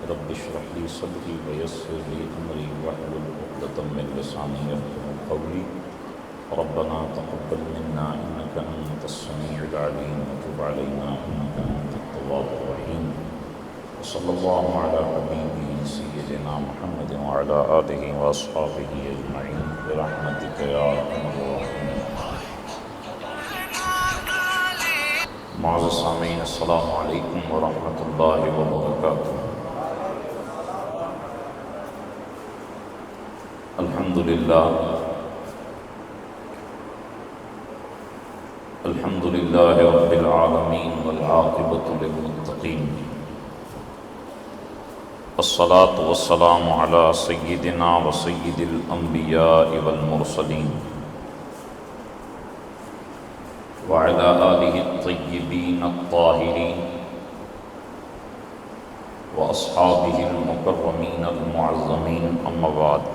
رب اشرح لي صدري ويسر لي أمري واحلل عقدة من لساني يفقهوا قولي ربنا تقبل منا إنك أنت السميع العليم وتب علينا إنك أنت التواب الرحيم وصلى الله على حبيبه سيدنا محمد وعلى آله وأصحابه أجمعين برحمتك يا أرحم الراحمين. معزز سامعین السلام علیکم ورحمۃ اللہ وبرکاتہ. الحمدللہ رب العالمین والعاقبۃ للمتقین والصلاة والسلام علی سیدنا وسید الانبیاء والمرسلین وعلى آلہ الطیبین الطاہرین واصحابہ المکرمین المعظمین اما بعد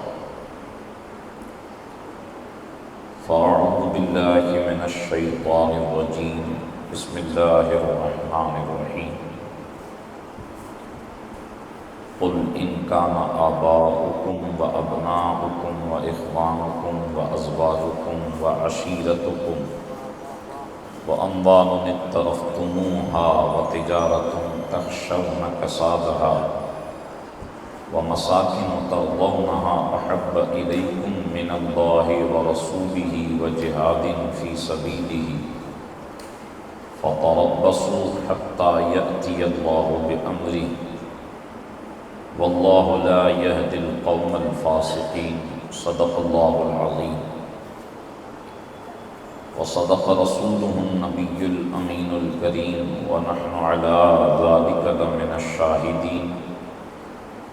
فاعوذ باللہ من الشیطان الرجیم بسم اللہ الرحمن الرحیم قل ان کان آباؤکم وابناؤکم واخوانکم وازواجکم وعشیرتکم وأموال اقترفتموها وتجارة تخشون كسادها ومساكن ترضونها أحب إليكم من الله ورسوله وجهاد في سبيله فتربصوا حتى يأتي الله بأمره والله لا يهدي القوم الفاسقين. صدق الله العظيم وصدق رسوله النبي الأمين الكريم ونحن على ذلك لمن الشاهدين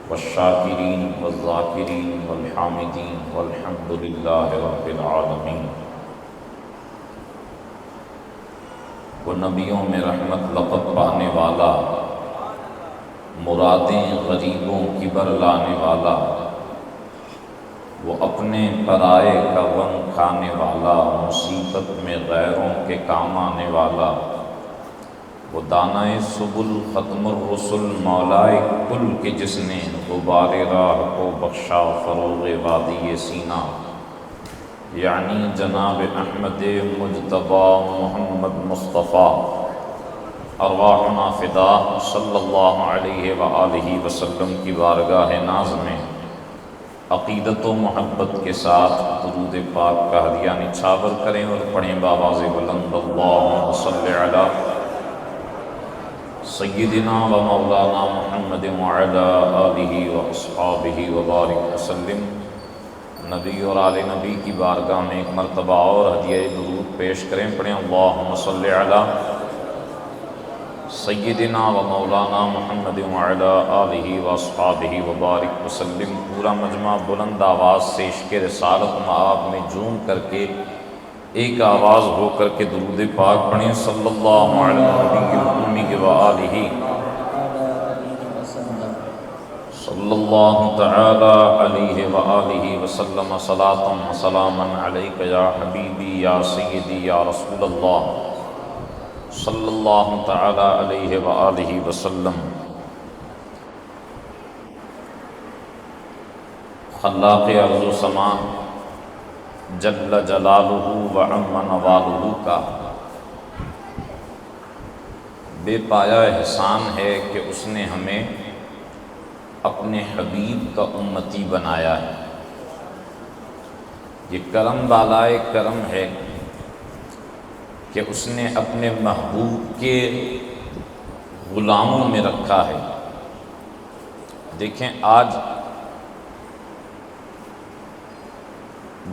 والشاكرين والذاكرين والحامدين والحمد لله رب العالمين. وہ نبیوں میں رحمت لقب پانے والا، مرادیں غریبوں کی بر لانے والا، وہ اپنے پرائے کا غم کھانے والا، مصیبت میں غیروں کے کام آنے والا، وہ دانائے سبل ختم الرسل مولائے کل کے جس نے غبار راہ کو بخشا فروغ وادی سینہ، یعنی جناب احمد مجتبی محمد مصطفیٰ ارواحنا فدا صلی اللہ علیہ وآلہ وسلم کی بارگاہ ناز میں عقیدت و محبت کے ساتھ درود پاک کا ہدیہ نچھاور کریں اور پڑھیں بآواز بلند اللہم صلی علی سیدنا و مولانا محمد وعلی آلہ و اصحابہ وبارک وسلم. نبی اور آل نبی کی بارگاہ میں ایک مرتبہ اور ہدیہ درود پیش کریں، پڑھیں اللہم صلی علی سیدنا و مولانا محمد وعلی آلہ و اصحابہ وبارک وسلم. پورا مجمع بلند آواز سے عشق رسالت مآب میں جھوم کر کے ایک آواز ہو کر کے درود پاک پڑھیں صلی اللہ علیہ وآلہ صلی اللہ تعالی علیہ وآلہ وسلم صلاۃ و سلاما علیک یا حبیبی یا سیدی یا رسول اللہ صلی اللہ تعالی علیہ وآلہ وسلم. خلاق ارض و سما جل جلالہ وعم نوالہ کا بے پایا احسان ہے کہ اس نے ہمیں اپنے حبیب کا امتی بنایا ہے. یہ کرم بالائے کرم ہے کہ اس نے اپنے محبوب کے غلاموں میں رکھا ہے. دیکھیں آج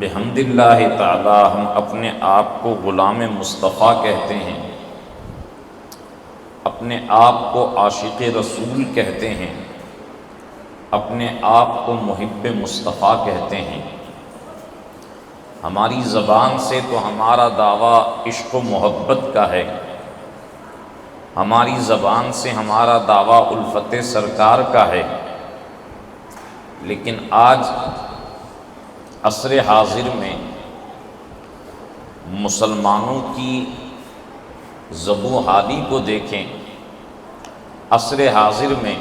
بحمد اللہ تعالی ہم اپنے آپ کو غلام مصطفیٰ کہتے ہیں، اپنے آپ کو عاشق رسول کہتے ہیں، اپنے آپ کو محب مصطفیٰ کہتے ہیں. ہماری زبان سے تو ہمارا دعویٰ عشق و محبت کا ہے، ہماری زبان سے ہمارا دعویٰ الفت سرکار کا ہے، لیکن آج عصر حاضر میں مسلمانوں کی زبوں حالی کو دیکھیں. عصر حاضر میں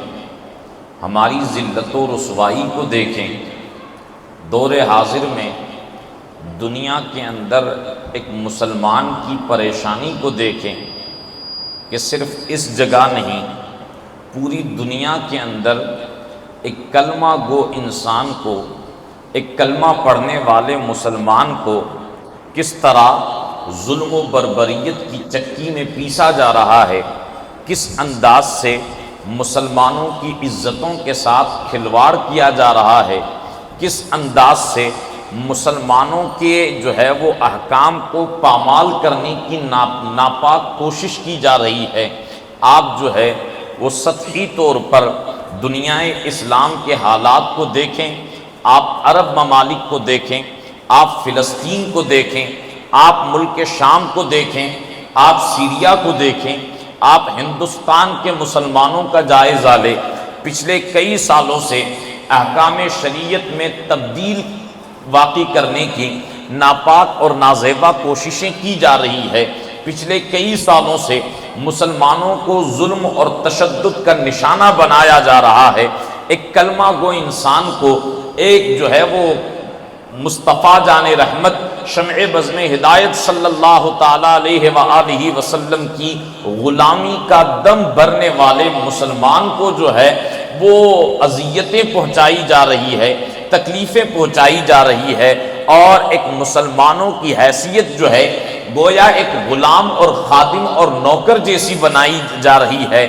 ہماری ذلت و رسوائی کو دیکھیں، دور حاضر میں دنیا کے اندر ایک مسلمان کی پریشانی کو دیکھیں کہ صرف اس جگہ نہیں، پوری دنیا کے اندر ایک کلمہ گو انسان کو، ایک کلمہ پڑھنے والے مسلمان کو کس طرح ظلم و بربریت کی چکی میں پیسا جا رہا ہے، کس انداز سے مسلمانوں کی عزتوں کے ساتھ کھلواڑ کیا جا رہا ہے، کس انداز سے مسلمانوں کے جو ہے وہ احکام کو پامال کرنے کی ناپاک کوشش کی جا رہی ہے۔ آپ جو ہے وہ سطحی طور پر دنیا اسلام کے حالات کو دیکھیں، آپ عرب ممالک کو دیکھیں، آپ فلسطین کو دیکھیں، آپ ملک شام کو دیکھیں، آپ سیریا کو دیکھیں، آپ ہندوستان کے مسلمانوں کا جائزہ لیں۔ پچھلے کئی سالوں سے احکام شریعت میں تبدیل واقع کرنے کی ناپاک اور نازیبا کوششیں کی جا رہی ہے۔ پچھلے کئی سالوں سے مسلمانوں کو ظلم اور تشدد کا نشانہ بنایا جا رہا ہے۔ ایک کلمہ گو انسان کو، ایک جو ہے وہ مصطفیٰ جان رحمت شمع بزم ہدایت صلی اللہ تعالیٰ علیہ وآلہ وسلم کی غلامی کا دم بھرنے والے مسلمان کو جو ہے وہ اذیتیں پہنچائی جا رہی ہے، تکلیفیں پہنچائی جا رہی ہے، اور ایک مسلمانوں کی حیثیت جو ہے گویا ایک غلام اور خادم اور نوکر جیسی بنائی جا رہی ہے۔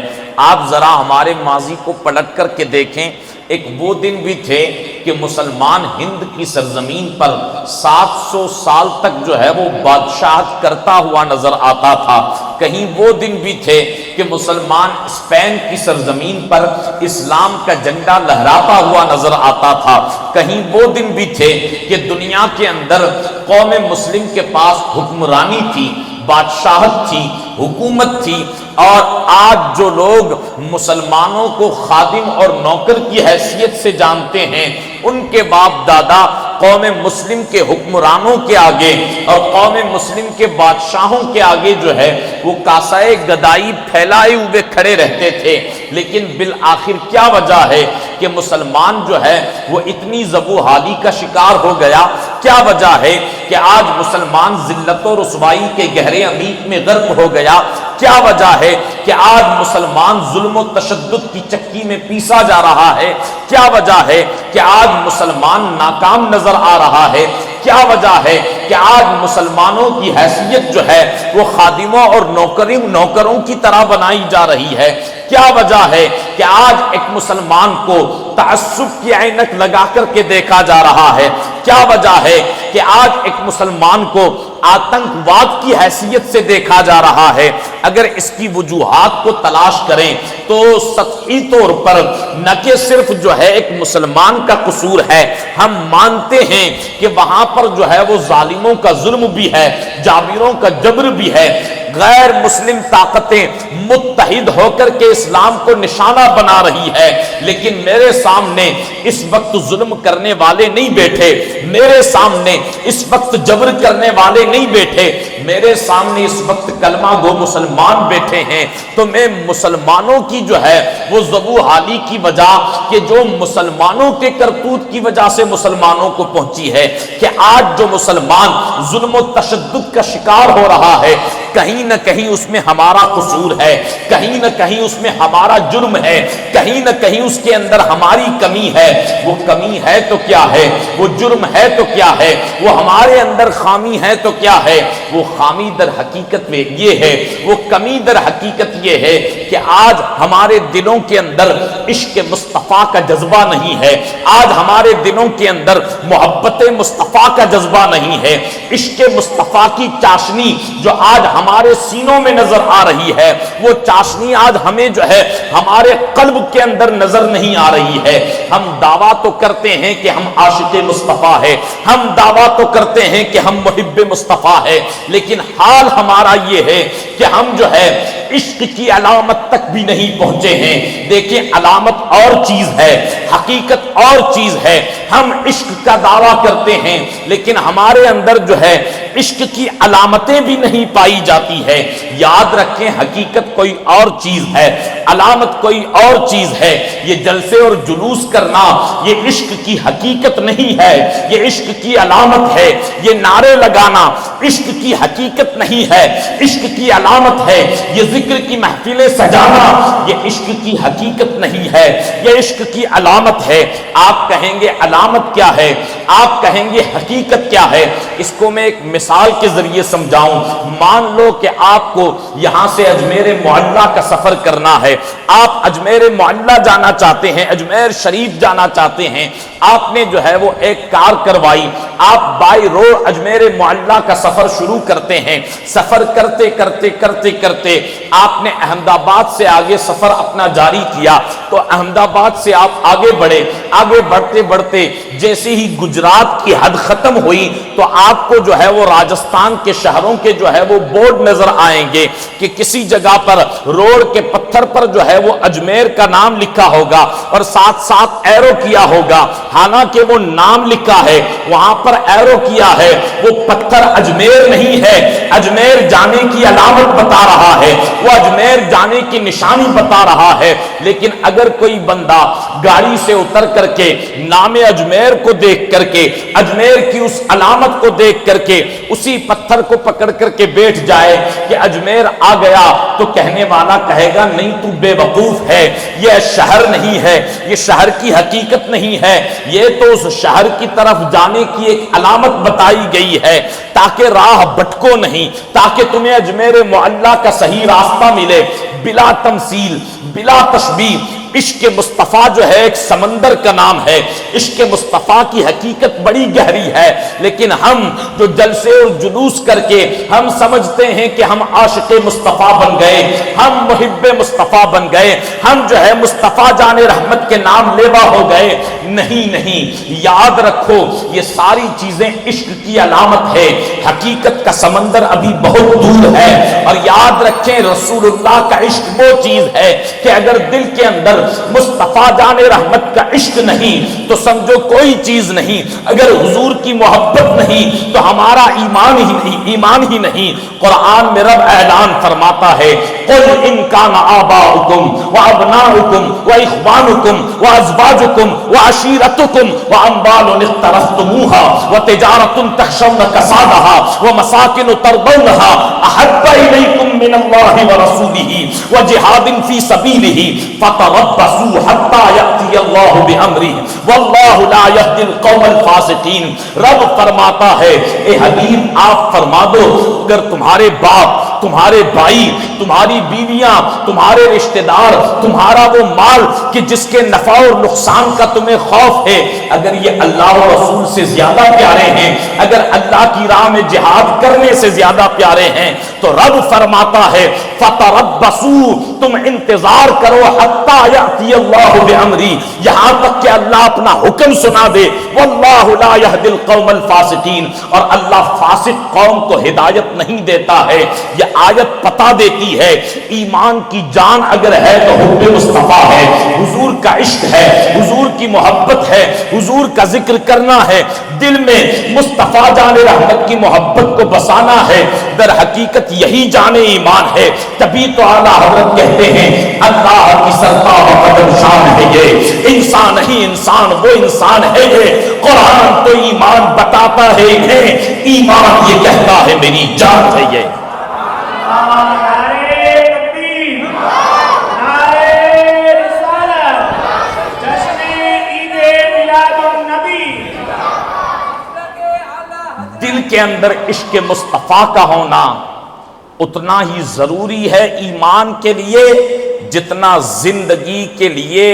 آپ ذرا ہمارے ماضی کو پلٹ کر کے دیکھیں، ایک وہ دن بھی تھے کہ مسلمان ہند کی سرزمین پر 700 سال تک جو ہے وہ بادشاہت کرتا ہوا نظر آتا تھا۔ کہیں وہ دن بھی تھے کہ مسلمان اسپین کی سرزمین پر اسلام کا جھنڈا لہراتا ہوا نظر آتا تھا۔ کہیں وہ دن بھی تھے کہ دنیا کے اندر قوم مسلم کے پاس حکمرانی تھی، بادشاہت تھی، حکومت تھی، اور آج جو لوگ مسلمانوں کو خادم اور نوکر کی حیثیت سے جانتے ہیں، ان کے باپ دادا قوم مسلم کے حکمرانوں کے آگے اور قوم مسلم کے بادشاہوں کے آگے جو ہے وہ کاسائے گدائی پھیلائے ہوئے کھڑے رہتے تھے۔ لیکن بالآخر کیا وجہ ہے کہ مسلمان جو ہے وہ اتنی ذبح حالی کا شکار ہو گیا؟ کیا وجہ ہے کہ آج مسلمان ذلت و رسوائی کے گہرے عمیق میں غرق ہو گیا؟ کیا وجہ ہے کہ آج مسلمان ظلم و تشدد کی چکی میں پیسا جا رہا ہے؟ کیا وجہ ہے کہ آج مسلمان ناکام نظر آ رہا ہے؟ کیا وجہ ہے کہ آج مسلمانوں کی حیثیت جو ہے وہ خادموں اور نوکروں کی طرح بنائی جا رہی ہے؟ کیا وجہ ہے کہ آج ایک مسلمان کو تعصب کی عینک لگا کر کے دیکھا جا رہا ہے؟ کیا وجہ ہے کہ آج ایک مسلمان کو آتنکواد کی حیثیت سے دیکھا جا رہا ہے؟ اگر اس کی وجوہات کو تلاش کریں تو سطحی طور پر نہ کہ صرف جو ہے ایک مسلمان کا قصور ہے، ہم مانتے ہیں کہ وہاں پر جو ہے وہ ظالموں کا ظلم بھی ہے، جابروں کا جبر بھی ہے، غیر مسلم طاقتیں متحد ہو کر کے اسلام کو نشانہ بنا رہی ہے، لیکن میرے سامنے اس وقت ظلم کرنے والے نہیں بیٹھے، میرے سامنے اس وقت جبر کرنے والے نہیں بیٹھے، میرے سامنے اس وقت کلمہ گو مسلمان بیٹھے ہیں۔ تو میں مسلمانوں کی جو ہے وہ ذبح حالی کی وجہ کہ جو مسلمانوں کے کرتوت کی وجہ سے مسلمانوں کو پہنچی ہے، کہ آج جو مسلمان ظلم و تشدد کا شکار ہو رہا ہے، کہیں نہ کہیں اس میں ہمارا قصور ہے، کہیں نہ کہیں اس میں ہمارا جرم ہے، کہیں نہ کہیں اس کے اندر ہماری کمی ہے۔ وہ کمی ہے تو کیا ہے؟ وہ جرم ہے تو کیا ہے؟ وہ ہمارے اندر خامی ہے تو کیا ہے؟ وہ خامی در حقیقت میں یہ ہے، وہ کمی در حقیقت یہ ہے کہ آج ہمارے دلوں کے اندر عشق مصطفیٰ کا جذبہ نہیں ہے، آج ہمارے دلوں کے اندر محبت مصطفیٰ کا جذبہ نہیں ہے۔ عشق مصطفیٰ کی چاشنی جو آج ہمارے سینوں میں نظر آ رہی ہے، وہ چاشنی آج ہمیں جو ہے ہمارے قلب کے اندر نظر نہیں آ رہی ہے۔ ہم دعویٰ تو کرتے ہیں کہ ہم عاشق مصطفیٰ ہیں، ہم دعویٰ تو کرتے ہیں کہ ہم محب مصطفیٰ ہیں، لیکن حال ہمارا یہ ہے کہ ہم جو ہے عشق کی علامت تک بھی نہیں پہنچے ہیں۔ دیکھیں، علامت اور چیز ہے، حقیقت اور چیز ہے۔ ہم عشق کا دعویٰ کرتے ہیں لیکن ہمارے اندر جو ہے عشق کی علامتیں بھی نہیں پائی جاتی ہے۔ یاد رکھیں، حقیقت کوئی اور چیز ہے علامت کوئی اور چیز ہے۔ یہ جلسے اور جلوس کرنا یہ عشق کی حقیقت نہیں ہے، یہ عشق کی علامت ہے۔ یہ نعرے لگانا عشق کی حقیقت نہیں ہے، عشق کی علامت ہے۔ یہ ذکر کی محفلیں سجانا یہ عشق کی حقیقت نہیں ہے، یہ عشق کی علامت ہے۔ آپ کہیں گے علامت کیا ہے، آپ کہیں گے حقیقت کیا ہے؟ اس کو میں ایک مثال کے ذریعے سمجھاؤں۔ مان لو کہ آپ کو یہاں سے اجمیر معلیٰ کا سفر کرنا ہے، آپ اجمیر معلیٰ جانا چاہتے ہیں، اجمیر شریف جانا چاہتے ہیں۔ آپ نے جو ہے وہ ایک کار کروائی، آپ بائی روڈ اجمیر معلیٰ کا سفر شروع کرتے ہیں۔ سفر کرتے کرتے کرتے کرتے آپ نے احمد آباد سے آگے سفر اپنا جاری کیا، تو احمد آباد سے آپ آگے بڑھے، آگے بڑھتے بڑھتے جیسے ہی گجرات کی حد ختم ہوئی تو آپ کو جو ہے وہ راجستھان کے شہروں کے جو ہے وہ بورڈ نظر آئیں گے کہ کسی جگہ پر روڈ کے پتھر پر جو ہے وہ اجمیر کا نام لکھا ہوگا اور ساتھ ساتھ ایرو کیا ہوگا، حالانکہ وہ نام لکھا ہے، وہاں پر ایرو کیا ہے، وہ پتھر اجمیر نہیں ہے، اجمیر جانے کی علامت بتا رہا ہے، وہ اجمیر جانے کی نشانی بتا رہا ہے۔ لیکن اگر کوئی بندہ گاڑی سے اتر کر کے نام اجمیر کو دیکھ کر کے، اجمیر کی اس علامت کو دیکھ کر کے اسی پتھر کو پکڑ کر کے بیٹھ جائے کہ اجمیر آ گیا، تو کہنے والا کہے گا نہیں تو بے وقوف ہے، یہ شہر نہیں ہے، یہ شہر کی حقیقت نہیں ہے، یہ تو اس شہر کی طرف جانے کی ایک علامت بتائی گئی ہے تاکہ راہ بھٹکو نہیں، تاکہ تمہیں اجمیر معلیٰ کا صحیح راستہ ملے۔ بلا تمثیل، بلا تشبیہ، عشق مصطفیٰ جو ہے ایک سمندر کا نام ہے، عشق مصطفیٰ کی حقیقت بڑی گہری ہے، لیکن ہم جو جلسے اور جلوس کر کے ہم سمجھتے ہیں کہ ہم عاشق مصطفیٰ بن گئے، ہم محب مصطفیٰ بن گئے، ہم جو ہے مصطفیٰ جان رحمت کے نام لیوا ہو گئے۔ نہیں نہیں، یاد رکھو یہ ساری چیزیں عشق کی علامت ہے، حقیقت کا سمندر ابھی بہت دور ہے۔ اور یاد رکھیں رسول اللہ کا عشق وہ چیز ہے کہ اگر دل کے اندر مصطفیٰ جان رحمت کا عشق نہیں تو سمجھو کوئی چیز نہیں، اگر حضور کی محبت نہیں تو ہمارا ایمان ہی نہیں۔ قرآن میں رب اعلان فرماتا ہے قل ان کان آباؤکم وابناؤکم واخوانکم وازواجکم وعشیرتکم واموال اقترفتموها وتجارۃ تخشون کسادها ومساکن ترضونها احب الیکم من اللہ ورسولہ وجہاد فی سبیلہ فتربصوا حتی یأتی اللہ بامرہ واللہ لا یہدی القوم الفاسقین۔ رب فرماتا ہے اے حبیب آپ فرما دو اگر تمہارے باپ، تمہارے بھائی، تمہاری بیویاں، تمہارے رشتہ دار، تمہارا وہ مال کہ جس کے نفع اور نقصان کا تمہیں خوف ہے، اگر یہ اللہ و رسول سے زیادہ پیارے ہیں، اگر اللہ کی راہ میں جہاد کرنے سے زیادہ پیارے ہیں، تو رب فرماتا ہے فتربصوا تم انتظار کرو حتی یأتی اللہ بامری، یہاں تک کہ اللہ اپنا حکم سنا دے۔ واللہ لا یہدی القوم الفاسقین، اور اللہ فاسق قوم کو ہدایت نہیں دیتا ہے۔ یہ آیت پتا دیتی ہے ایمان کی جان اگر ہے تو حب مصطفیٰ ہے، حضور کا عشق ہے، حضور کی محبت ہے، حضور کا ذکر کرنا ہے، دل میں مصطفیٰ جان رحمت کی محبت کو بسانا ہے، در حقیقت یہی جان ایمان ہے۔ تبھی تو اعلیٰ حضرت کہتے ہیں اللہ کی سرتاح قدم شان ہے یہ، انسان ہی انسان وہ انسان ہے یہ، قرآن تو ایمان بتاتا ہے انہیں، ایمان یہ کہتا ہے میری جان ہے یہ۔ دل کے اندر عشق مصطفیٰ کا ہونا اتنا ہی ضروری ہے ایمان کے لیے جتنا زندگی کے لیے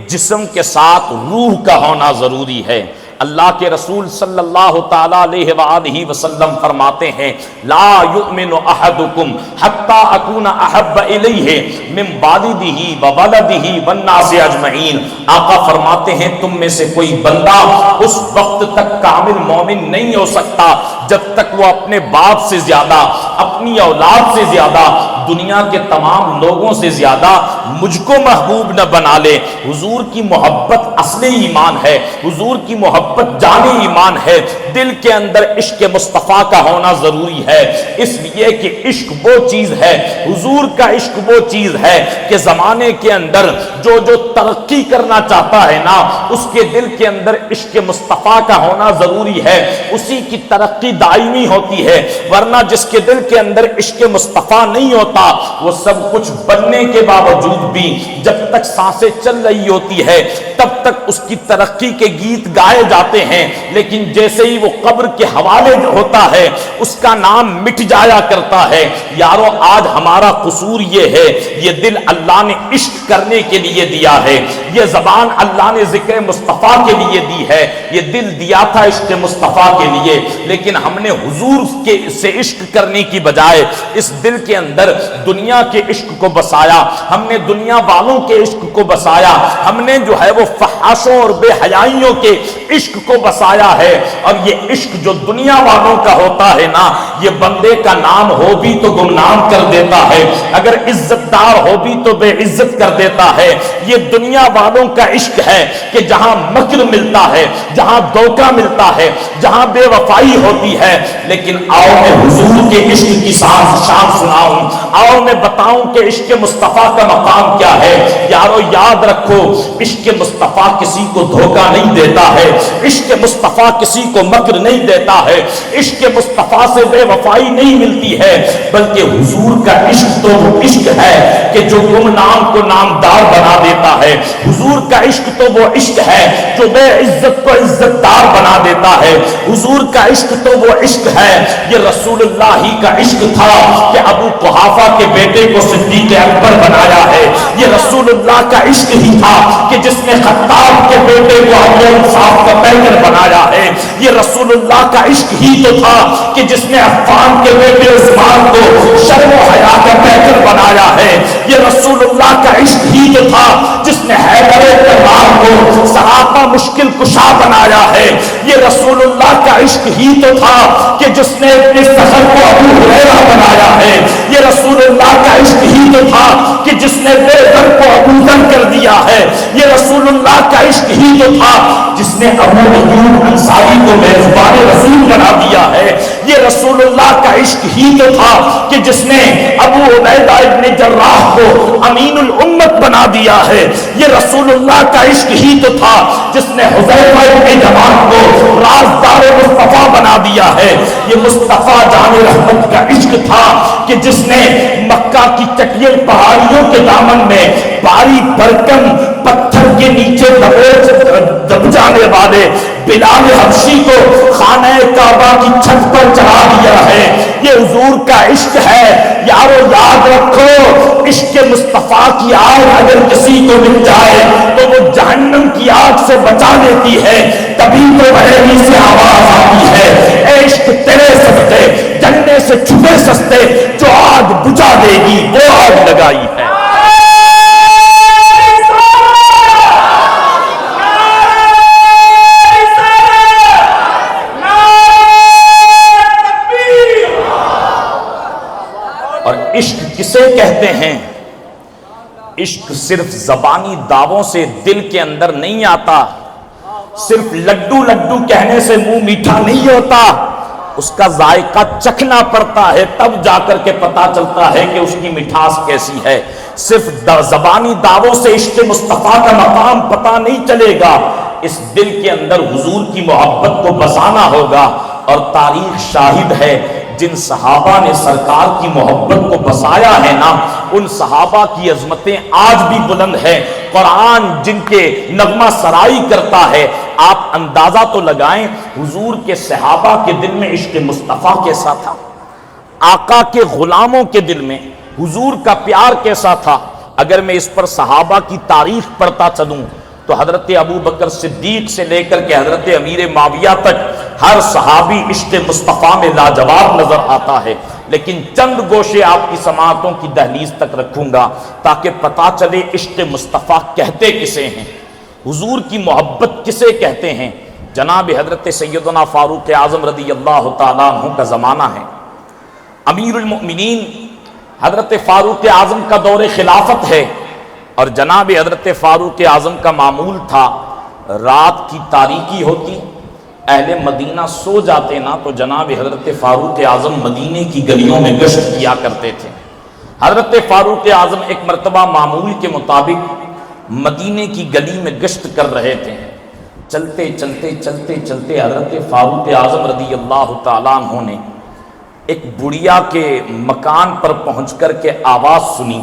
جسم کے ساتھ روح کا ہونا ضروری ہے۔ اللہ کے رسول صلی اللہ تعالی علیہ وآلہ وسلم فرماتے ہیں لا یؤمن احدکم حتی اکون احب الیہ من والدہ وولدہ والناس اجمعین۔ آقا فرماتے ہیں تم میں سے کوئی بندہ اس وقت تک کامل مومن نہیں ہو سکتا جب تک وہ اپنے باپ سے زیادہ، اپنی اولاد سے زیادہ، دنیا کے تمام لوگوں سے زیادہ مجھ کو محبوب نہ بنا لے۔ حضور کی محبت اصل ایمان ہے، حضور کی محبت جان ایمان ہے۔ دل کے اندر عشق مصطفیٰ کا ہونا ضروری ہے، اس لیے کہ عشق وہ چیز ہے، حضور کا عشق وہ چیز ہے کہ زمانے کے اندر جو ترقی کرنا چاہتا ہے نا، اس کے دل کے اندر عشق مصطفیٰ کا ہونا ضروری ہے، اسی کی ترقی دائمی ہوتی ہے۔ ورنہ جس کے دل کے اندر عشق مصطفیٰ نہیں ہوتا، وہ سب کچھ بننے کے باوجود بھی جب تک سانسیں چل رہی ہوتی ہے تب تک اس کی ترقی کے گیت گائے جاتے ہیں، لیکن جیسے ہی وہ قبر کے حوالے ہوتا ہے اس کا نام مٹ جایا کرتا ہے۔ یارو آج ہمارا قصور یہ ہے، یہ دل اللہ نے عشق کرنے کے لیے دیا ہے، یہ زبان اللہ نے ذکر مصطفیٰ کے لیے دی ہے، یہ دل دیا تھا عشق مصطفیٰ کے لیے، لیکن ہم نے حضور سے عشق کرنے کی بجائے اس دل کے اندر دنیا کے عشق کو بسایا، ہم نے دنیا والوں کے عشق کو بسایا، ہم نے جو ہے وہ فحاشوں اور بے حیائیوں کے عشق کو بسایا ہے۔ اور یہ عشق جو دنیا والوں کا ہوتا ہے نا، یہ بندے کا نام ہو بھی تو گمنام کر دیتا ہے، اگر عزت دار ہو بھی تو بے عزت کر دیتا ہے۔ یہ دنیا والوں کا عشق ہے کہ جہاں مکر ملتا ہے، جہاں دھوکہ ملتا ہے، جہاں بے وفائی ہوتی ہے۔ لیکن آؤ میں حضور کے عشق کی شان سناؤں، آؤ میں بتاؤں کہ عشق مصطفیٰ کا مقام کیا ہے۔ یارو یاد رکھو، عشق مصطفیٰ کسی کو دھوکہ نہیں دیتا ہے، عشق مصطفیٰ کسی کو مکر نہیں دیتا ہے، عشق مصطفیٰ سے بے وفائی نہیں ملتی ہے، بلکہ حضور کا عشق تو وہ عشق ہے کہ جو گمنام کو نامدار بنا دیتا ہے، حضور کا عشق تو وہ عشق ہے جو بے عزت کو عزت دار بنا دیتا ہے، حضور کا عشق تو وہ عشق ہے۔ یہ رسول اللہ ہی کا عشق تھا کہ ابو قحافہ کے بیٹے کو صدیق اکبر بنایا ہے، یہ رسول اللہ کا عشق ہی تھا کہ جس نے خطاب کے بیٹے کو عدل انصاف کا پیکر بنایا ہے، یہ رسول اللہ کا عشق ہی تو تھا کہ جس نے عفان کے بیٹے عثمان کو شرم و حیا کا پیکر بنایا ہے، یہ رسول اللہ کا عشق ہی تو تھا جس نے حیدر کرار کو صحابہ مشکل کشا بنایا ہے، یہ رسول اللہ کا عشق ہی تو تھا کہ جس نے اپنے سفر کو ابو ہریرہ بنایا ہے، یہ رسول اللہ کا عشق ہی تو تھا کہ جس نے بے در کو ابو ذر کر دیا ہے، یہ رسول اللہ کا عشق ہی تو تھا جس نے ابو ایوب انصاری کو میزبان رسول بنا دیا ہے، یہ رسول اللہ کا عشق ہی تو تھا کہ جس نے ابو عبیدہ ابن جراح کو امین الامت بنا دیا ہے، یہ رسول اللہ کا عشق ہی تو تھا جس نے حذیفہ ابن جمان کو رازدار مصطفیٰ بنا دیا ہے، یہ مصطفیٰ جان رحمت کا عشق تھا کہ جس نے مکہ کی چٹیل پہاڑیوں کے دامن میں باری برکم پتھر کے نیچے دب جانے والے بلال حبشی کو خانہ کعبہ کی چھت پر چڑھا دیا ہے، یہ حضور کا عشق ہے۔ یارو یاد رکھو، عشق مصطفیٰ کی آگ اگر کسی کو مل جائے تو وہ جہنم کی آگ سے بچا لیتی ہے، تبھی تو بحری سے آواز آتی ہے، اے عشق تیرے سستے جننے سے چھپے سستے، جو آگ بجھا دے گی وہ آگ لگائی ہے۔ اور عشق کسے کہتے ہیں؟ عشق صرف زبانی دعووں سے دل کے اندر نہیں آتا، صرف لڈو لڈو کہنے سے منہ میٹھا نہیں ہوتا، اس کا ذائقہ چکھنا پڑتا ہے، تب جا کر کے پتا چلتا ہے کہ اس کی مٹھاس کیسی ہے۔ صرف زبانی دعووں سے عشق مصطفیٰ کا مقام پتا نہیں چلے گا، اس دل کے اندر حضور کی محبت کو بسانا ہوگا۔ اور تاریخ شاہد ہے، جن صحابہ نے سرکار کی محبت کو بسایا ہے نا، ان صحابہ کی عظمتیں آج بھی بلند ہیں۔ قرآن جن کے نغمہ سرائی کرتا ہے، آپ اندازہ تو لگائیں حضور کے صحابہ کے دل میں عشق مصطفیٰ کیسا تھا، آقا کے غلاموں کے دل میں حضور کا پیار کیسا تھا۔ اگر میں اس پر صحابہ کی تاریخ پڑھتا چلوں تو حضرت ابو بکر صدیق سے لے کر کے حضرت امیر معاویہ تک ہر صحابی عشق مصطفیٰ میں لاجواب نظر آتا ہے، لیکن چند گوشے آپ کی سماعتوں کی دہلیز تک رکھوں گا تاکہ پتا چلے عشق مصطفیٰ کہتے کسے ہیں، حضور کی محبت کسے کہتے ہیں۔ جناب حضرت سیدنا فاروق اعظم رضی اللہ تعالیٰ عنہ کا زمانہ ہے، امیر المؤمنین حضرت فاروق اعظم کا دور خلافت ہے، اور جناب حضرت فاروق اعظم کا معمول تھا رات کی تاریکی ہوتی، اہل مدینہ سو جاتے نا تو جناب حضرت فاروق اعظم مدینے کی گلیوں میں گشت کیا کرتے تھے۔ حضرت فاروق اعظم ایک مرتبہ معمول کے مطابق مدینے کی گلی میں گشت کر رہے تھے۔ چلتے چلتے چلتے چلتے حضرت فاروق اعظم رضی اللہ تعالیٰ عنہ نے ایک بڑھیا کے مکان پر پہنچ کر کے آواز سنی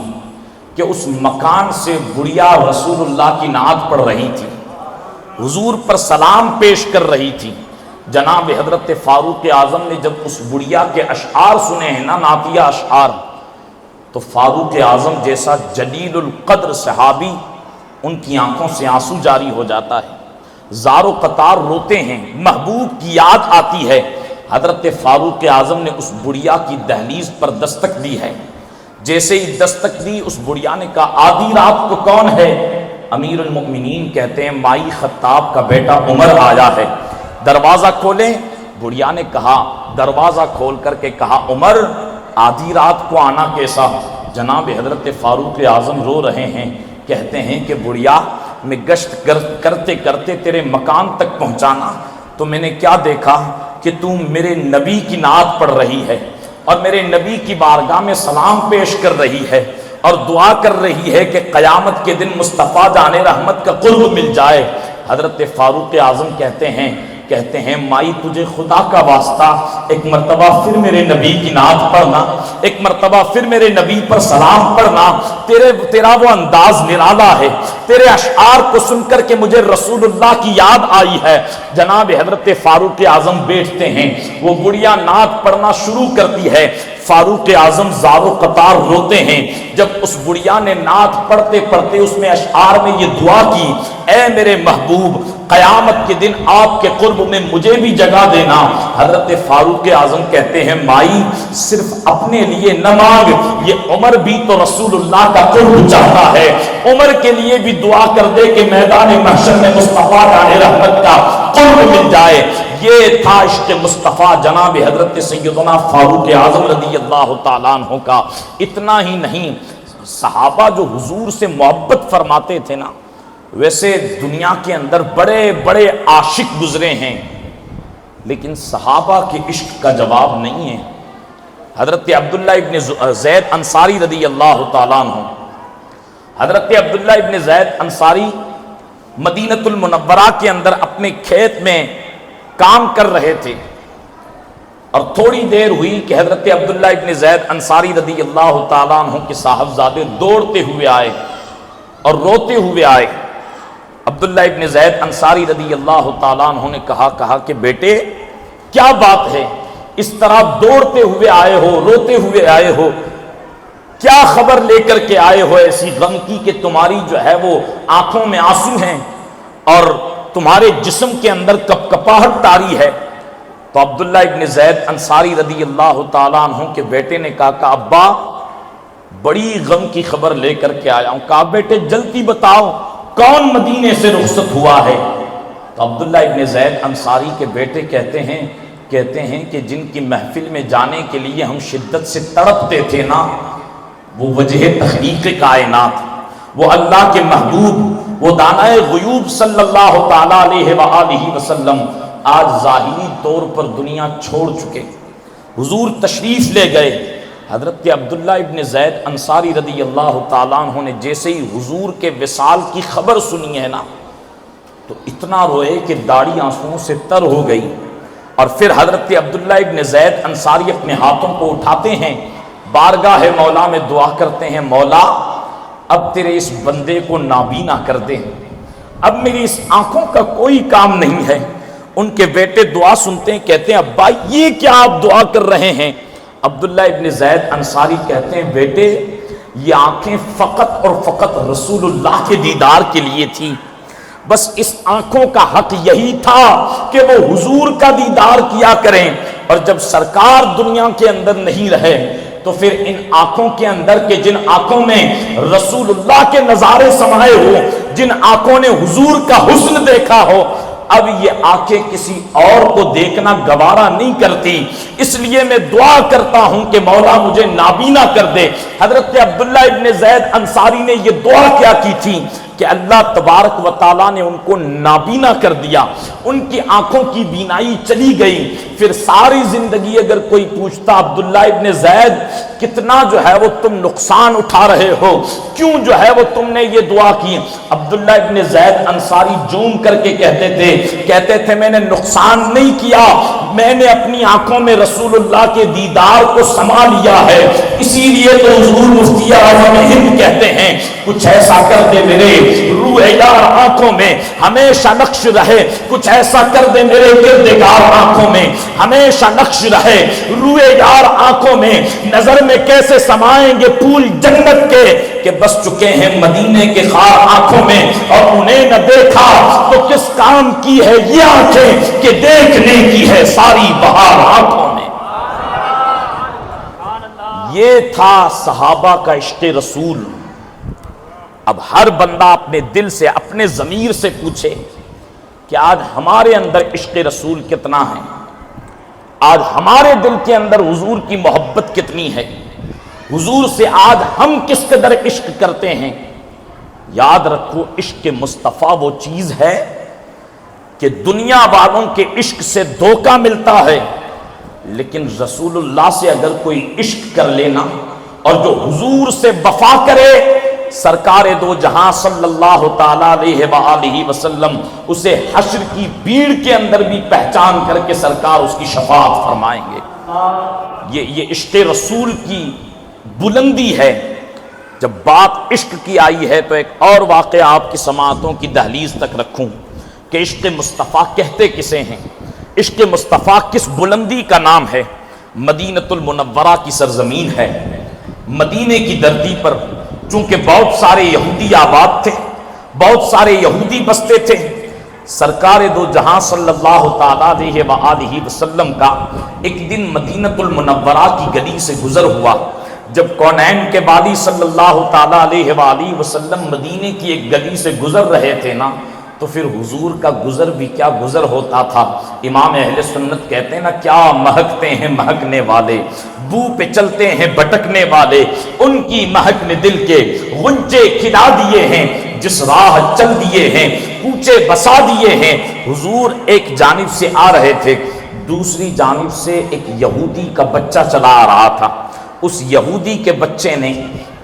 کہ اس مکان سے بڑھیا رسول اللہ کی نعت پڑھ رہی تھی، حضور پر سلام پیش کر رہی تھی۔ جناب حضرت فاروق اعظم نے جب اس بڑھیا کے اشعار سنے ہیں نا، نعتیہ اشعار، تو فاروق اعظم جیسا جلیل القدر صحابی، ان کی آنکھوں سے آنسو جاری ہو جاتا ہے، زار و قطار روتے ہیں، محبوب کی یاد آتی ہے۔ حضرت فاروق اعظم نے اس بڑھیا کی دہلیز پر دستک دی ہے، جیسے ہی دستک دی اس بڑھیا نے کہا آدھی رات کو کون ہے؟ امیر المؤمنین کہتے ہیں مائی خطاب کا بیٹا عمر آیا ہے، دروازہ کھولیں۔ بڑھیا نے کہا، دروازہ کھول کر کے کہا عمر آدھی رات کو آنا کیسا؟ جناب حضرت فاروق اعظم رو رہے ہیں، کہتے ہیں کہ بڑھیا میں گشت کرتے کرتے تیرے مکان تک پہنچانا تو میں نے کیا دیکھا کہ تم میرے نبی کی نعت پڑھ رہی ہے اور میرے نبی کی بارگاہ میں سلام پیش کر رہی ہے اور دعا کر رہی ہے کہ قیامت کے دن مصطفیٰ جان رحمت کا قرب مل جائے۔ حضرت فاروق اعظم کہتے ہیں مائی تجھے خدا کا واسطہ ایک مرتبہ پھر میرے نبی کی نعت پڑھنا، ایک مرتبہ پھر میرے نبی پر سلام پڑھنا، تیرا وہ انداز نرالا ہے، تیرے اشعار کو سن کر کے مجھے رسول اللہ کی یاد آئی ہے۔ جناب حضرت فاروق اعظم بیٹھتے ہیں، وہ بڑھیا نعت پڑھنا شروع کرتی ہے، فاروق اعظم زار و قطار روتے ہیں۔ جب اس بڑھیا نے نعت پڑھتے پڑھتے اس میں اشعار میں یہ دعا کی، اے میرے محبوب قیامت کے دن آپ کے قرب میں مجھے بھی جگہ دینا۔ حضرت فاروق اعظم کہتے ہیں مائی صرف اپنے لیے نہ مانگ، یہ عمر بھی تو رسول اللہ کا قرب چاہتا ہے، عمر کے لیے بھی دعا کر دے کہ میدان محشر میں مصطفیٰ کا رحمت کا قرب مل جائے۔ یہ تھا عشق مصطفیٰ جناب حضرت سیدنا فاروق اعظم رضی اللہ تعالیٰ عنہ کا۔ اتنا ہی نہیں، صحابہ جو حضور سے محبت فرماتے تھے نا، ویسے دنیا کے اندر بڑے بڑے عاشق گزرے ہیں، لیکن صحابہ کے عشق کا جواب نہیں ہے۔ حضرت عبداللہ ابن زید انصاری رضی اللہ تعالیٰ عنہ، حضرت عبداللہ ابن زید انصاری مدینۃ المنورہ کے اندر اپنے کھیت میں کام کر رہے تھے، اور تھوڑی دیر ہوئی کہ حضرت عبداللہ ابن زید انصاری رضی اللہ تعالیٰ عنہ کے صاحبزادے دوڑتے ہوئے آئے اور روتے ہوئے آئے۔ عبداللہ ابن زید انصاری رضی اللہ تعالیٰ عنہ نے کہا کہ بیٹے کیا بات ہے، اس طرح دوڑتے ہوئے آئے ہو، روتے ہوئے آئے ہو، کیا خبر لے کر کے آئے ہو ایسی غم کی کہ تمہاری جو ہے وہ آنکھوں میں آنسو ہیں اور تمہارے جسم کے اندر کپکپاہٹ طاری ہے؟ تو عبداللہ ابن زید انصاری رضی اللہ تعالیٰ عنہ کے بیٹے نے کہا کہ ابا بڑی غم کی خبر لے کر کے آیا ہوں۔ کہا بیٹے جلدی بتاؤ کون مدینے سے رخصت ہوا ہے؟ تو عبداللہ ابن زید انصاری کے بیٹے کہتے ہیں کہ جن کی محفل میں جانے کے لیے ہم شدت سے تڑپتے تھے نا، وہ وجہ تخلیق کائنات، وہ اللہ کے محبوب، وہ دانائے غیوب صلی اللہ تعالیٰ علیہ وآلہ وسلم آج ظاہری طور پر دنیا چھوڑ چکے، حضور تشریف لے گئے۔ حضرت عبداللہ ابن زید انصاری رضی اللہ تعالیٰ عنہ نے جیسے ہی حضور کے وصال کی خبر سنی ہے نا، تو اتنا روئے کہ داڑھی آنسوؤں سے تر ہو گئی، اور پھر حضرت عبداللہ ابن زید انصاری اپنے ہاتھوں کو اٹھاتے ہیں، بارگاہ مولا میں دعا کرتے ہیں، مولا اب تیرے اس بندے کو نابینا کر دے، اب میری اس آنکھوں کا کوئی کام نہیں ہے۔ ان کے بیٹے دعا سنتے ہیں، کہتے ہیں ابا یہ کیا آپ دعا کر رہے ہیں؟ عبداللہ ابن زید انصاری کہتے ہیں بیٹے یہ آنکھیں فقط اور فقط رسول اللہ کے دیدار کے لیے تھی، بس اس آنکھوں کا حق یہی تھا کہ وہ حضور کا دیدار کیا کریں، اور جب سرکار دنیا کے اندر نہیں رہے تو پھر ان آنکھوں کے اندر کے جن آنکھوں میں رسول اللہ کے نظارے سمائے ہو، جن آنکھوں نے حضور کا حسن دیکھا ہو، اب یہ آنکھیں کسی اور کو دیکھنا گوارا نہیں کرتی، اس لیے میں دعا کرتا ہوں کہ مولا مجھے نابینا کر دے۔ حضرت عبداللہ ابن زید انصاری نے یہ دعا کیا کی تھی کہ اللہ تبارک و تعالیٰ نے ان کو نابینا کر دیا، ان کی آنکھوں کی بینائی چلی گئی۔ پھر ساری زندگی اگر کوئی پوچھتا عبداللہ ابن زید کتنا جو ہے وہ تم نقصان اٹھا رہے ہو، کیوں جو ہے وہ تم نے یہ دعا کی، عبداللہ ابن زید انصاری جوم کر کے کہتے تھے میں نے نقصان نہیں کیا، میں نے اپنی آنکھوں میں رسول اللہ کے دیدار کو سما لیا ہے، اسی لیے تو حضور مفتی اعظم ہند کہتے ہیں کچھ ایسا کر دے میرے روح یار آنکھوں میں ہمیشہ نقش رہے، کچھ ایسا کر دے میرے کردگار آنکھوں میں ہمیشہ نقش رہے، روح یار آنکھوں میں نظر میں کیسے سمائیں گے پھول جنت کے کہ بس چکے ہیں مدینے کے خار آنکھوں میں، اور انہیں نہ دیکھا تو کس کام کی ہے یہ آنکھیں کہ دیکھنے کی ہے ساری بہار آنکھوں میں۔ یہ تھا صحابہ کا عشق رسول۔ اب ہر بندہ اپنے دل سے اپنے ضمیر سے پوچھے کہ آج ہمارے اندر عشق رسول کتنا ہے، آج ہمارے دل کے اندر حضور کی محبت کتنی ہے، حضور سے آج ہم کس قدر عشق کرتے ہیں۔ یاد رکھو عشق مصطفیٰ وہ چیز ہے کہ دنیا والوں کے عشق سے دھوکہ ملتا ہے، لیکن رسول اللہ سے اگر کوئی عشق کر لینا اور جو حضور سے وفا کرے، سرکار دو جہاں صلی اللہ تعالیٰ علیہ وآلہ وسلم اسے حشر کی بھیڑ کے اندر بھی پہچان کر کے سرکار اس کی شفاعت فرمائیں گے۔ یہ عشق رسول کی بلندی ہے۔ جب بات عشق کی آئی ہے تو ایک اور واقعہ آپ کی سماعتوں کی دہلیز تک رکھوں کہ عشق مصطفیٰ کہتے کسے ہیں، عشق مصطفیٰ کس بلندی کا نام ہے۔ مدینۃ المنورہ کی سرزمین ہے، مدینے کی دھرتی پر چونکہ بہت سارے یہودی آباد تھے، بہت سارے یہودی بستے تھے، سرکار دو جہاں صلی اللہ تعالیٰ علیہ وآلہ وسلم کا ایک دن مدینۃ المنورہ کی گلی سے گزر ہوا۔ جب کونین کے والی صلی اللہ تعالیٰ علیہ وآلہ وسلم مدینے کی ایک گلی سے گزر رہے تھے نا، تو پھر حضور کا گزر بھی کیا گزر ہوتا تھا۔ امام اہل سنت کہتے ہیں نا، کیا مہکتے ہیں مہکنے والے، بو پہ چلتے ہیں بھٹکنے والے، ان کی مہک نے دل کے غنچے کھلا دیے ہیں، جس راہ چل دیے ہیں کوچے بسا دیے ہیں۔ حضور ایک جانب سے آ رہے تھے، دوسری جانب سے ایک یہودی کا بچہ چلا آ رہا تھا۔ اس یہودی کے بچے نے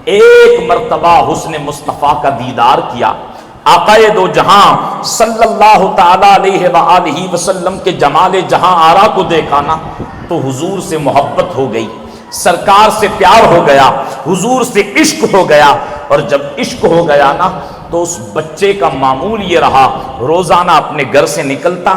ایک مرتبہ حسن مصطفیٰ کا دیدار کیا، آقا دو جہاں صلی اللہ تعالیٰ علیہ وآلہ وسلم کے جمال جہاں آرا کو دیکھا نا تو حضور سے محبت ہو گئی، سرکار سے پیار ہو گیا، حضور سے عشق ہو گیا۔ اور جب عشق ہو گیا نا تو اس بچے کا معمول یہ رہا، روزانہ اپنے گھر سے نکلتا،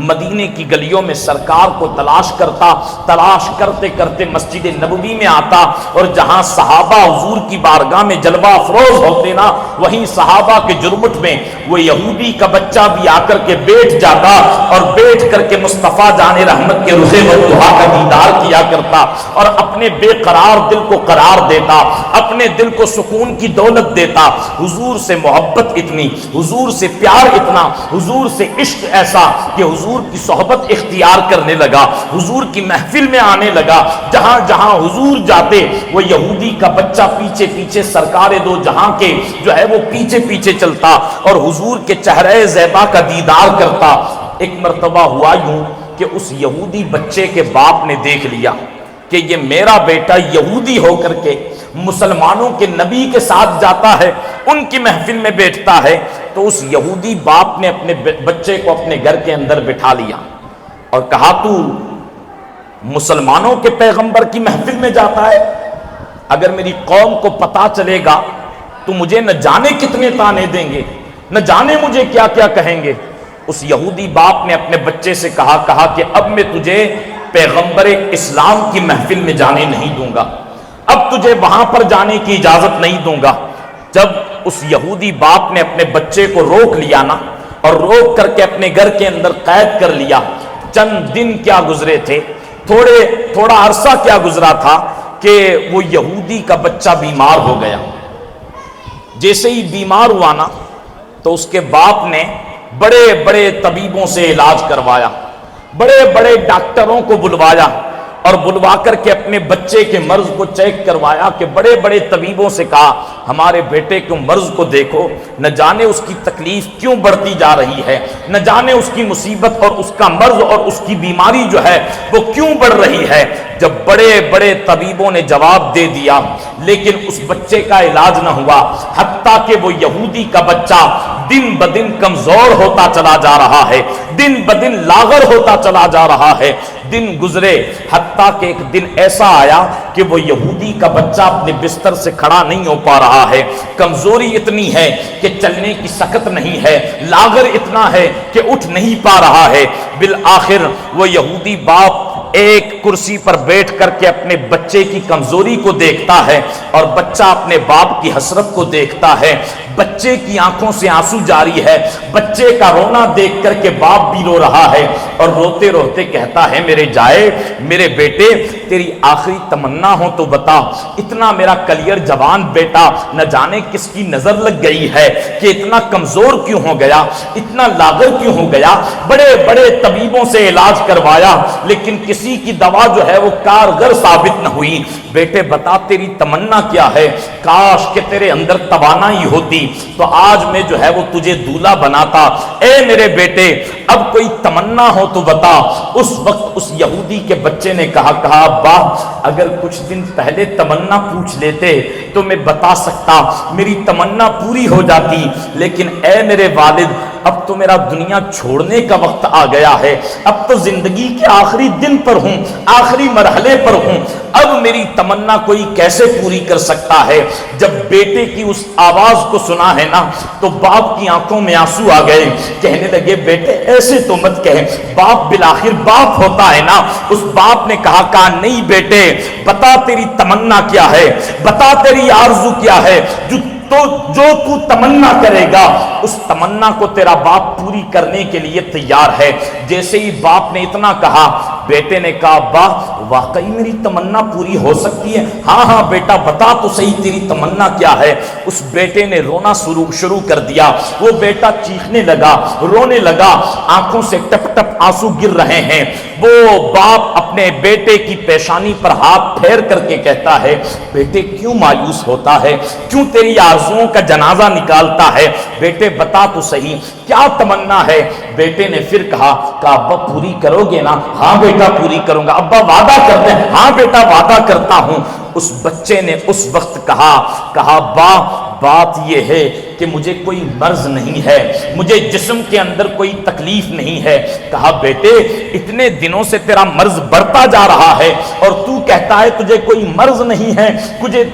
مدینے کی گلیوں میں سرکار کو تلاش کرتا، تلاش کرتے کرتے مسجد نبوی میں آتا، اور جہاں صحابہ حضور کی بارگاہ میں جلوہ افروز ہوتے نا، وہیں صحابہ کے جرمٹ میں وہ یہودی کا بچہ بھی آ کر کے بیٹھ جاتا، اور بیٹھ کر کے مصطفیٰ جان رحمت کے روضے والضحیٰ کا دیدار کیا کرتا، اور اپنے بے قرار دل کو قرار دیتا، اپنے دل کو سکون کی دولت دیتا۔ حضور سے محبت اتنی، حضور سے پیار اتنا، حضور سے عشق ایسا کہ حضور کی صحبت اختیار کرنے لگا، حضور کی محفل میں آنے لگا۔ جہاں جہاں حضور جاتے وہ یہودی کا بچہ پیچھے پیچھے سرکار دو جہاں کے جو ہے وہ پیچھے پیچھے چلتا اور حضور کے چہرے زیبا کا دیدار کرتا۔ ایک مرتبہ ہوا یوں کہ اس یہودی بچے کے باپ نے دیکھ لیا کہ یہ میرا بیٹا یہودی ہو کر کے مسلمانوں کے نبی کے ساتھ جاتا ہے، ان کی محفل میں بیٹھتا ہے، تو اس یہودی باپ نے اپنے بچے کو اپنے گھر کے اندر بٹھا لیا اور کہا تو مسلمانوں کے پیغمبر کی محفل میں جاتا ہے، اگر میری قوم کو پتا چلے گا تو مجھے نہ جانے کتنے تانے دیں گے، نہ جانے مجھے کیا کیا کہیں گے۔ اس یہودی باپ نے اپنے بچے سے کہا کہ اب میں تجھے پیغمبر اسلام کی محفل میں جانے نہیں دوں گا، اب تجھے وہاں پر جانے کی اجازت نہیں دوں گا۔ جب اس یہودی باپ نے اپنے بچے کو روک لیا نا، اور روک کر کے اپنے گھر کے اندر قید کر لیا، چند دن کیا گزرے تھے، تھوڑا عرصہ کیا گزرا تھا کہ وہ یہودی کا بچہ بیمار ہو گیا۔ جیسے ہی بیمار ہوا نا تو اس کے باپ نے بڑے بڑے طبیبوں سے علاج کروایا، بڑے بڑے ڈاکٹروں کو بلوایا اور بلوا کر کے اپنے بچے کے مرض کو چیک کروایا کہ بڑے بڑے طبیبوں سے کہا ہمارے بیٹے کے مرض کو دیکھو، نہ جانے اس کی تکلیف کیوں بڑھتی جا رہی ہے، نہ جانے اس کی مصیبت اور اس کا مرض اور اس کی بیماری جو ہے وہ کیوں بڑھ رہی ہے۔ جب بڑے بڑے طبیبوں نے جواب دے دیا لیکن اس بچے کا علاج نہ ہوا، حتیٰ کہ وہ یہودی کا بچہ دن بدن کمزور ہوتا چلا جا رہا ہے، دن بدن لاغر ہوتا چلا جا رہا ہے۔ دن گزرے حتیٰ کہ ایک دن ایسا آیا کہ وہ یہودی کا بچہ اپنے بستر سے کھڑا نہیں ہو پا رہا ہے، کمزوری اتنی ہے کہ چلنے کی سکت نہیں ہے، لاغر اتنا ہے کہ اٹھ نہیں پا رہا ہے۔ بالآخر وہ یہودی باپ ایک کرسی پر بیٹھ کر کے اپنے بچے کی کمزوری کو دیکھتا ہے اور بچہ اپنے باپ کی حسرت کو دیکھتا ہے، بچے کی آنکھوں سے آنسو جاری ہے، بچے کا رونا دیکھ کر کے باپ بھی رو رہا ہے اور روتے روتے کہتا ہے میرے جائے، میرے بیٹے تیری آخری تمنا ہو تو بتا، اتنا میرا کلیئر جوان بیٹا نہ جانے کس کی نظر لگ گئی ہے کہ اتنا کمزور کیوں ہو گیا، اتنا لاغر کیوں ہو گیا، بڑے بڑے طبیبوں سے علاج کروایا لیکن کسی کی دوا جو ہے وہ کارگر ثابت نہ ہوئی۔ بیٹے بتا تیری تمنا کیا ہے، کاش کہ تیرے اندر توانائی ہوتی تو آج میں جو ہے وہ تجھے دولہا بناتا۔ اے میرے بیٹے اب کوئی تمنا ہو تو بتا۔ اس وقت اس یہودی کے بچے نے کہا ابا اگر کچھ دن پہلے تمنا پوچھ لیتے تو میں بتا سکتا، میری تمنا پوری ہو جاتی، لیکن اے میرے والد اب تو میرا دنیا چھوڑنے کا وقت آ گیا ہے، اب تو زندگی کے آخری دن پر ہوں، آخری مرحلے پر ہوں، اب میری تمنا کوئی کیسے پوری کر سکتا ہے۔ جب بیٹے کی اس آواز کو سنا ہے نا تو باپ کی آنکھوں میں آنسو آ گئے، کہنے لگے بیٹے ایسے تو مت کہے، باپ بالآخر باپ ہوتا ہے نا۔ اس باپ نے کہا نہیں بیٹے بتا تیری تمنا کیا ہے، بتا تیری آرزو کیا ہے، جو تو تمنا کرے گا اس تمنا کو تیرا باپ پوری کرنے کے لیے تیار ہے۔ جیسے ہی باپ نے اتنا کہا بیٹے نے کہا ابا واقعی میری تمنا پوری ہو سکتی ہے؟ ہاں بیٹا بتا تو صحیح تیری تمنا کیا ہے۔ اس بیٹے نے رونا شروع کر دیا، وہ بیٹا چیخنے لگا، رونے لگا، آنکھوں سے ٹپ ٹپ آنسو گر رہے ہیں۔ وہ باپ اپنے بیٹے کی پیشانی پر ہاتھ پھیر کر کے کہتا ہے بیٹے کیوں مایوس ہوتا ہے، کیوں تیری آرزوؤں کا جنازہ نکالتا ہے، بیٹے بتا تو صحیح کیا تمنا ہے۔ بیٹے نے پھر کہا ابا پوری کرو گے نا؟ ہاں بیٹا پوری کروں گا۔ ابا وعدہ کرتے ہیں؟ ہاں بیٹا وعدہ کرتا ہوں۔ اس بچے نے اس وقت کہا ابا بات یہ ہے کہ مجھے کوئی مرض نہیں ہے، مجھے جسم کے اندر کوئی تکلیف نہیں ہے۔ کہا بیٹے اتنے دنوں سے تیرا مرض بڑھتا جا رہا ہے اور تو کہتا ہے تجھے کوئی مرض نہیں ہے،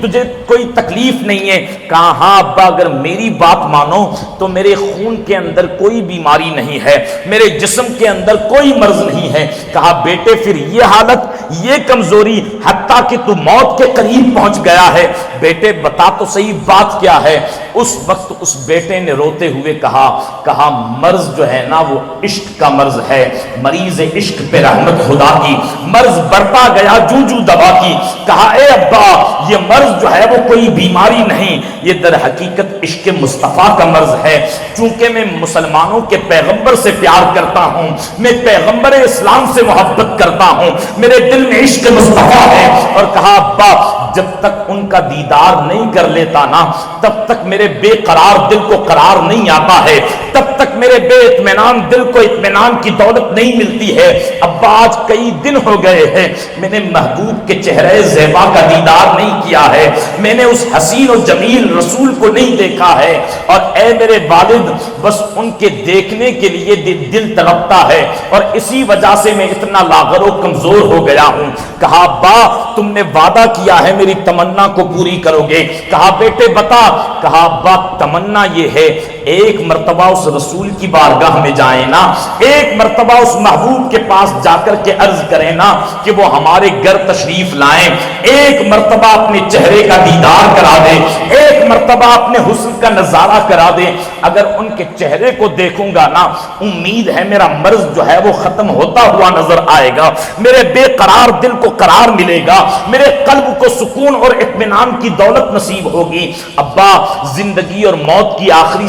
تجھے کوئی تکلیف نہیں ہے۔ کہا ہاں ابا اگر میری بات مانو تو میرے خون کے اندر کوئی بیماری نہیں ہے، میرے جسم کے اندر کوئی مرض نہیں ہے۔ کہا بیٹے پھر یہ حالت، یہ کمزوری، حتیٰ کہ تو موت کے قریب پہنچ گیا ہے، بیٹے بتا تو صحیح بات کیا ہے۔ اس وقت اس بیٹے نے روتے ہوئے کہا مرض جو ہے نا وہ عشق کا مرض ہے، مریض عشق پہ رحمت خدا کی، مرض بڑھتا گیا جو دوا کی۔ کہا اے ابا یہ مرض جو ہے وہ کوئی بیماری نہیں، یہ در حقیقت عشق مصطفیٰ کا مرض ہے۔ چونکہ میں مسلمانوں کے پیغمبر سے پیار کرتا ہوں، میں پیغمبر اسلام سے محبت کرتا ہوں، میرے دل میں عشق مصطفیٰ ہے۔ اور کہا ابا جب تک ان کا دیدار نہیں کر لیتا نا تب تک میرے بے قرار دل کو قرار نہیں آتا ہے، تب تک میرے بے اطمینان دل کو اطمینان کی دولت نہیں ملتی ہے۔ ابا آج کئی دن ہو گئے ہیں میں نے محبوب کے چہرے زیبا کا دیدار نہیں کیا ہے، میں نے اس حسین و جمیل رسول کو نہیں دیکھا ہے، اور اے میرے والد بس ان کے دیکھنے کے لیے دل تڑپتا ہے اور اسی وجہ سے میں اتنا لاغر و کمزور ہو گیا ہوں۔ کہا ابا تم نے وعدہ کیا ہے میری تمنا کو پوری کرو گے؟ کہا بیٹے بتا۔ کہا ابا تمنا یہ ہے ایک مرتبہ اس رسول کی بارگاہ میں جائیں نا، ایک مرتبہ اس محبوب کے پاس جا کر کے عرض کریں نا کہ وہ ہمارے گھر تشریف لائیں، ایک مرتبہ اپنے چہرے کا دیدار کرا دیں، ایک مرتبہ اپنے حسن کا نظارہ کرا دیں۔ اگر ان کے چہرے کو دیکھوں گا نا امید ہے میرا مرض جو ہے وہ ختم ہوتا ہوا نظر آئے گا، میرے بے قرار دل کو قرار ملے گا، میرے قلب کو سکون اور اطمینان کی دولت نصیب ہوگی۔ ابا زندگی اور موت کی آخری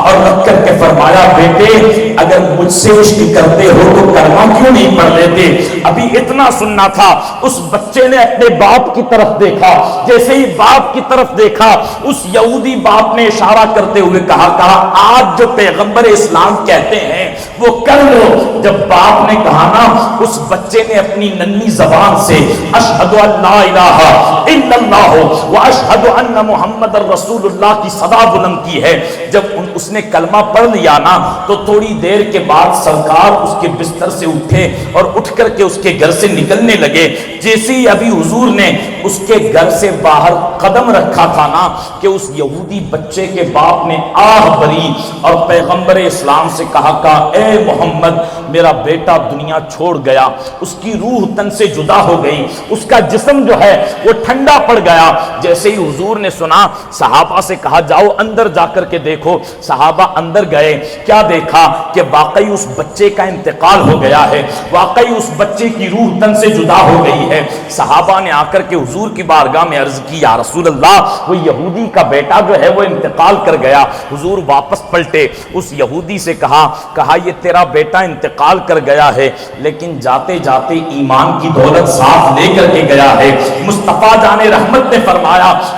اور رکھ کر کے فرمایا بیٹے اگر مجھ سے عشق کرتے ہو تو کلمہ کیوں نہیں پڑھ لیتے؟ ابھی اتنا سننا تھا، اس بچے نے اپنے باپ کی طرف دیکھا، جیسے ہی باپ کی طرف دیکھا اس یہودی باپ نے اشارہ کرتے ہوئے کہا آج جو پیغمبر اسلام کہتے ہیں وہ کر لو۔ جب باپ نے کہا نا، اس بچے نے اپنی ننھی زبان سے اشہد ان لا الہ الا اللہ و اشہد ان محمد رسول اللہ کی صدا بلند کی ہے۔ جب اس نے کلمہ پڑھ لیا نا تو تھوڑی دیر کے بعد سرکار اس کے بستر سے اٹھے اور اٹھ کر کے اس کے گھر سے نکلنے لگے۔ جیسے ہی ابھی حضور نے اس کے گھر سے باہر قدم رکھا تھا نا کہ اس یہودی بچے کے باپ نے آہ بھری اور پیغمبر اسلام سے کہا اے محمد میرا بیٹا دنیا چھوڑ گیا، اس کی روح تن سے جدا ہو گئی، اس کا جسم جو ہے وہ ٹھنڈا پڑ گیا۔ جیسے ہی حضور نے سنا صحابہ سے کہا جاؤ اندر جا کر کے دیکھو۔ صحابہ اندر گئے، کیا دیکھا کہ واقعی اس بچے کا انتقال ہو گیا ہے، واقعی اس بچے کی روح تن سے جدا ہو گئی ہے۔ صحابہ نے آ کر کے حضور کی بارگاہ میں عرض کی یا رسول اللہ وہ یہودی کا بیٹا جو ہے وہ انتقال کر گیا۔ حضور واپس پلٹے، اس یہودی سے کہا یہ تیرا بیٹا انتقال کر گیا ہے لیکن جاتے جاتے ایمان کی دولت ساتھ لے کر کے گیا ہے۔ مصطفیٰ جان رحمت نے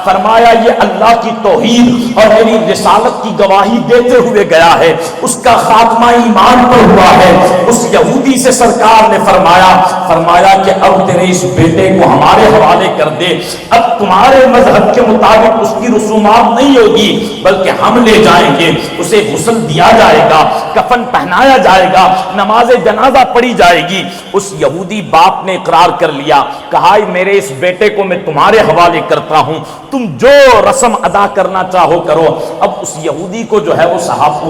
فرمایا یہ اللہ کی توحید اور میری رسالت کی گواہی دیتے ہوئے گیا ہے، اس کا خاتمہ ایمان پر ہوا ہے۔ اس یہودی سے سرکار نے فرمایا کہ اب تیرے اس بیٹے کو ہمارے حوالے کر دے، اب تمہارے مذہب کے مطابق اس کی رسومات نہیں ہوگی بلکہ ہم لے جائیں گے، اسے غسل دیا جائے گا، کفن پہنایا جائے گا، نماز جنازہ پڑھی جائے گی۔ اس یہودی باپ نے اقرار کر لیا، کہا میرے اس بیٹے کو میں تمہارے حوالے کرتا ہوں، تم جو رسم ادا کرنا چاہو کرو۔ اب اس یہودی کو جو ہے وہ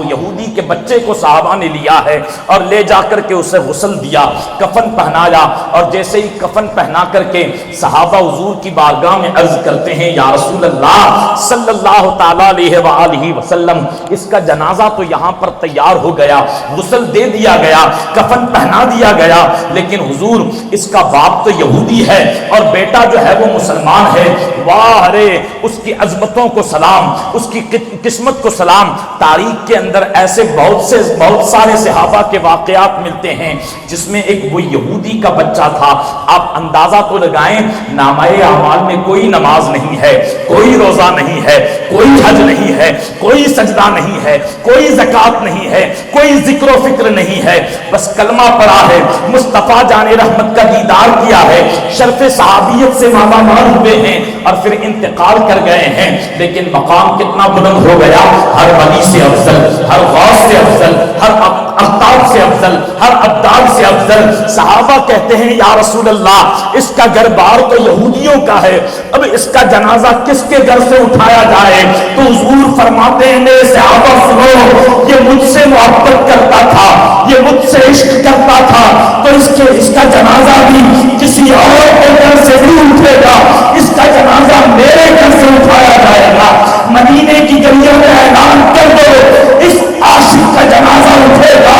یہودی کے بچے کو صحابہ نے لیا ہے اور لے جا کر کے اسے غسل دیا، کفن پہنایا، اور جیسے ہی کفن پہنا کر کے صحابہ حضور کی بارگاہ میں عرض کرتے ہیں یا رسول اللہ صلی اللہ تعالی علیہ وآلہ وسلم اس کا جنازہ تو یہاں پر تیار ہو گیا، غسل دے دیا گیا، کفن پہنا دیا گیا، لیکن حضور اس کا باپ تو یہودی ہے اور بیٹا جو ہے وہ مسلمان ہے۔ واہ رے اس کی عظمتوں کو سلام، اس کی قسمت کو سلام۔ تاریخ کے اندر ایسے بہت سارے صحابہ کے واقعات ملتے ہیں جس میں ایک وہ یہودی کا بچہ تھا۔ آپ اندازہ تو لگائیں نامہ اعمال میں کوئی نماز نہیں ہے، کوئی روزہ نہیں ہے، کوئی حج نہیں ہے، کوئی سجدہ نہیں ہے، کوئی زکوٰۃ نہیں ہے، کوئی ذکر و فکر نہیں ہے، بس کلمہ پڑھا ہے، مصطفیٰ جان رحمت کا دیدار کیا ہے، شرف صحابیت سے مالا مال ہوئے ہیں اور پھر انتقال کر گئے ہیں، لیکن مقام کتنا بلند ہو گیا، ہر ولی سے افضل، ہر غوث سے افضل، ہر اقطاب سے افضل، ہر ابدال سے افضل۔ صحابہ کہتے ہیں یا رسول اللہ اس کا گھر بار تو یہودیوں کا ہے، اب اس کا جنازہ کس کے گھر سے اٹھایا جائے؟ تو حضور فرماتے ہیں میرے صحابہ سنو، یہ مجھ سے محبت کرتا تھا، یہ مجھ سے عشق کرتا تھا، تو اس کا جنازہ بھی کسی اور کے گھر سے نہیں اٹھے گا، اس کا جنازہ میرے گھر سے اٹھایا جائے گا۔ مدینے کی گلیوں میں اعلان کر دو اس عاشق کا جنازہ اٹھے گا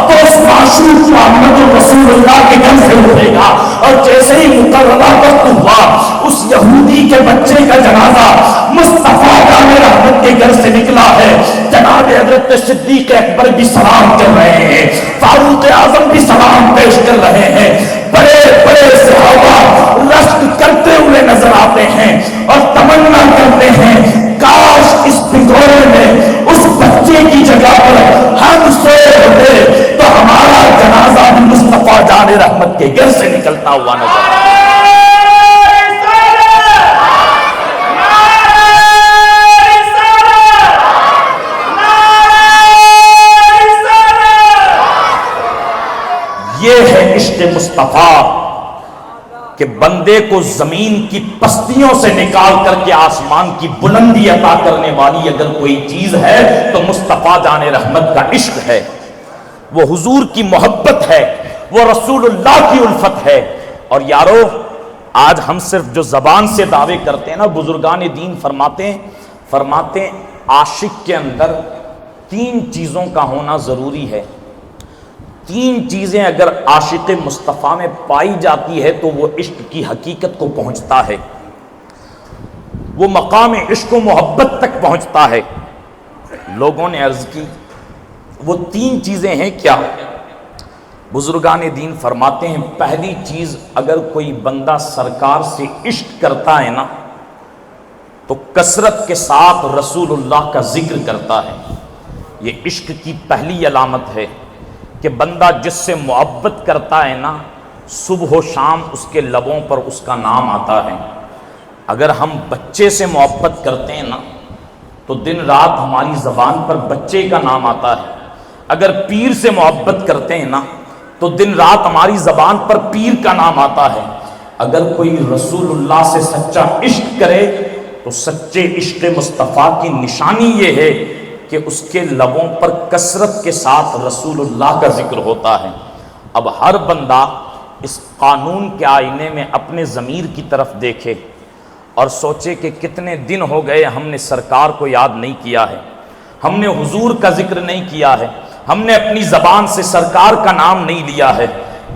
تو اس معشوق محمد رسول اللہ کے گھر سے اٹھے گا۔ اور جیسے ہی مقررہ وقت ہوا اس یہودی کے بچے کا جنازہ مصطفیٰ جان رحمت کے گھر سے نکلا ہے۔ جناب حضرت صدیق اکبر بھی سلام کر رہے ہیں، فاروق اعظم بھی سلام پیش کر رہے ہیں، بڑے بڑے صحابہ رشک کرتے ہوئے نظر آتے ہیں اور تمنا کرتے ہیں کاش اس بھگوڑے میں اس بچے کی جگہ پر ہم سوئے ہوتے تو ہمارا جنازہ بھی مصطفیٰ جان رحمت کے گھر سے نکلتا ہوا نظر آتا۔ یہ ہے عشق مصطفیٰ کہ بندے کو زمین کی پستیوں سے نکال کر کے آسمان کی بلندی عطا کرنے والی اگر کوئی چیز ہے تو مصطفیٰ جان رحمت کا عشق ہے، وہ حضور کی محبت ہے، وہ رسول اللہ کی الفت ہے۔ اور یارو آج ہم صرف جو زبان سے دعوے کرتے ہیں نا، بزرگان دین فرماتے ہیں عاشق کے اندر 3 چیزوں کا ہونا ضروری ہے۔ 3 چیزیں اگر عاشق مصطفیٰ میں پائی جاتی ہے تو وہ عشق کی حقیقت کو پہنچتا ہے، وہ مقام عشق و محبت تک پہنچتا ہے۔ لوگوں نے عرض کی وہ 3 چیزیں ہیں کیا؟ بزرگان دین فرماتے ہیں پہلی چیز، اگر کوئی بندہ سرکار سے عشق کرتا ہے نا تو کثرت کے ساتھ رسول اللہ کا ذکر کرتا ہے۔ یہ عشق کی پہلی علامت ہے کہ بندہ جس سے محبت کرتا ہے نا صبح و شام اس کے لبوں پر اس کا نام آتا ہے۔ اگر ہم بچے سے محبت کرتے ہیں نا تو دن رات ہماری زبان پر بچے کا نام آتا ہے۔ اگر پیر سے محبت کرتے ہیں نا تو دن رات ہماری زبان پر پیر کا نام آتا ہے۔ اگر کوئی رسول اللہ سے سچا عشق کرے تو سچے عشق مصطفیٰ کی نشانی یہ ہے کہ اس کے لبوں پر کثرت کے ساتھ رسول اللہ کا ذکر ہوتا ہے۔ اب ہر بندہ اس قانون کے آئینے میں اپنے ضمیر کی طرف دیکھے اور سوچے کہ کتنے دن ہو گئے ہم نے سرکار کو یاد نہیں کیا ہے، ہم نے حضور کا ذکر نہیں کیا ہے، ہم نے اپنی زبان سے سرکار کا نام نہیں لیا ہے۔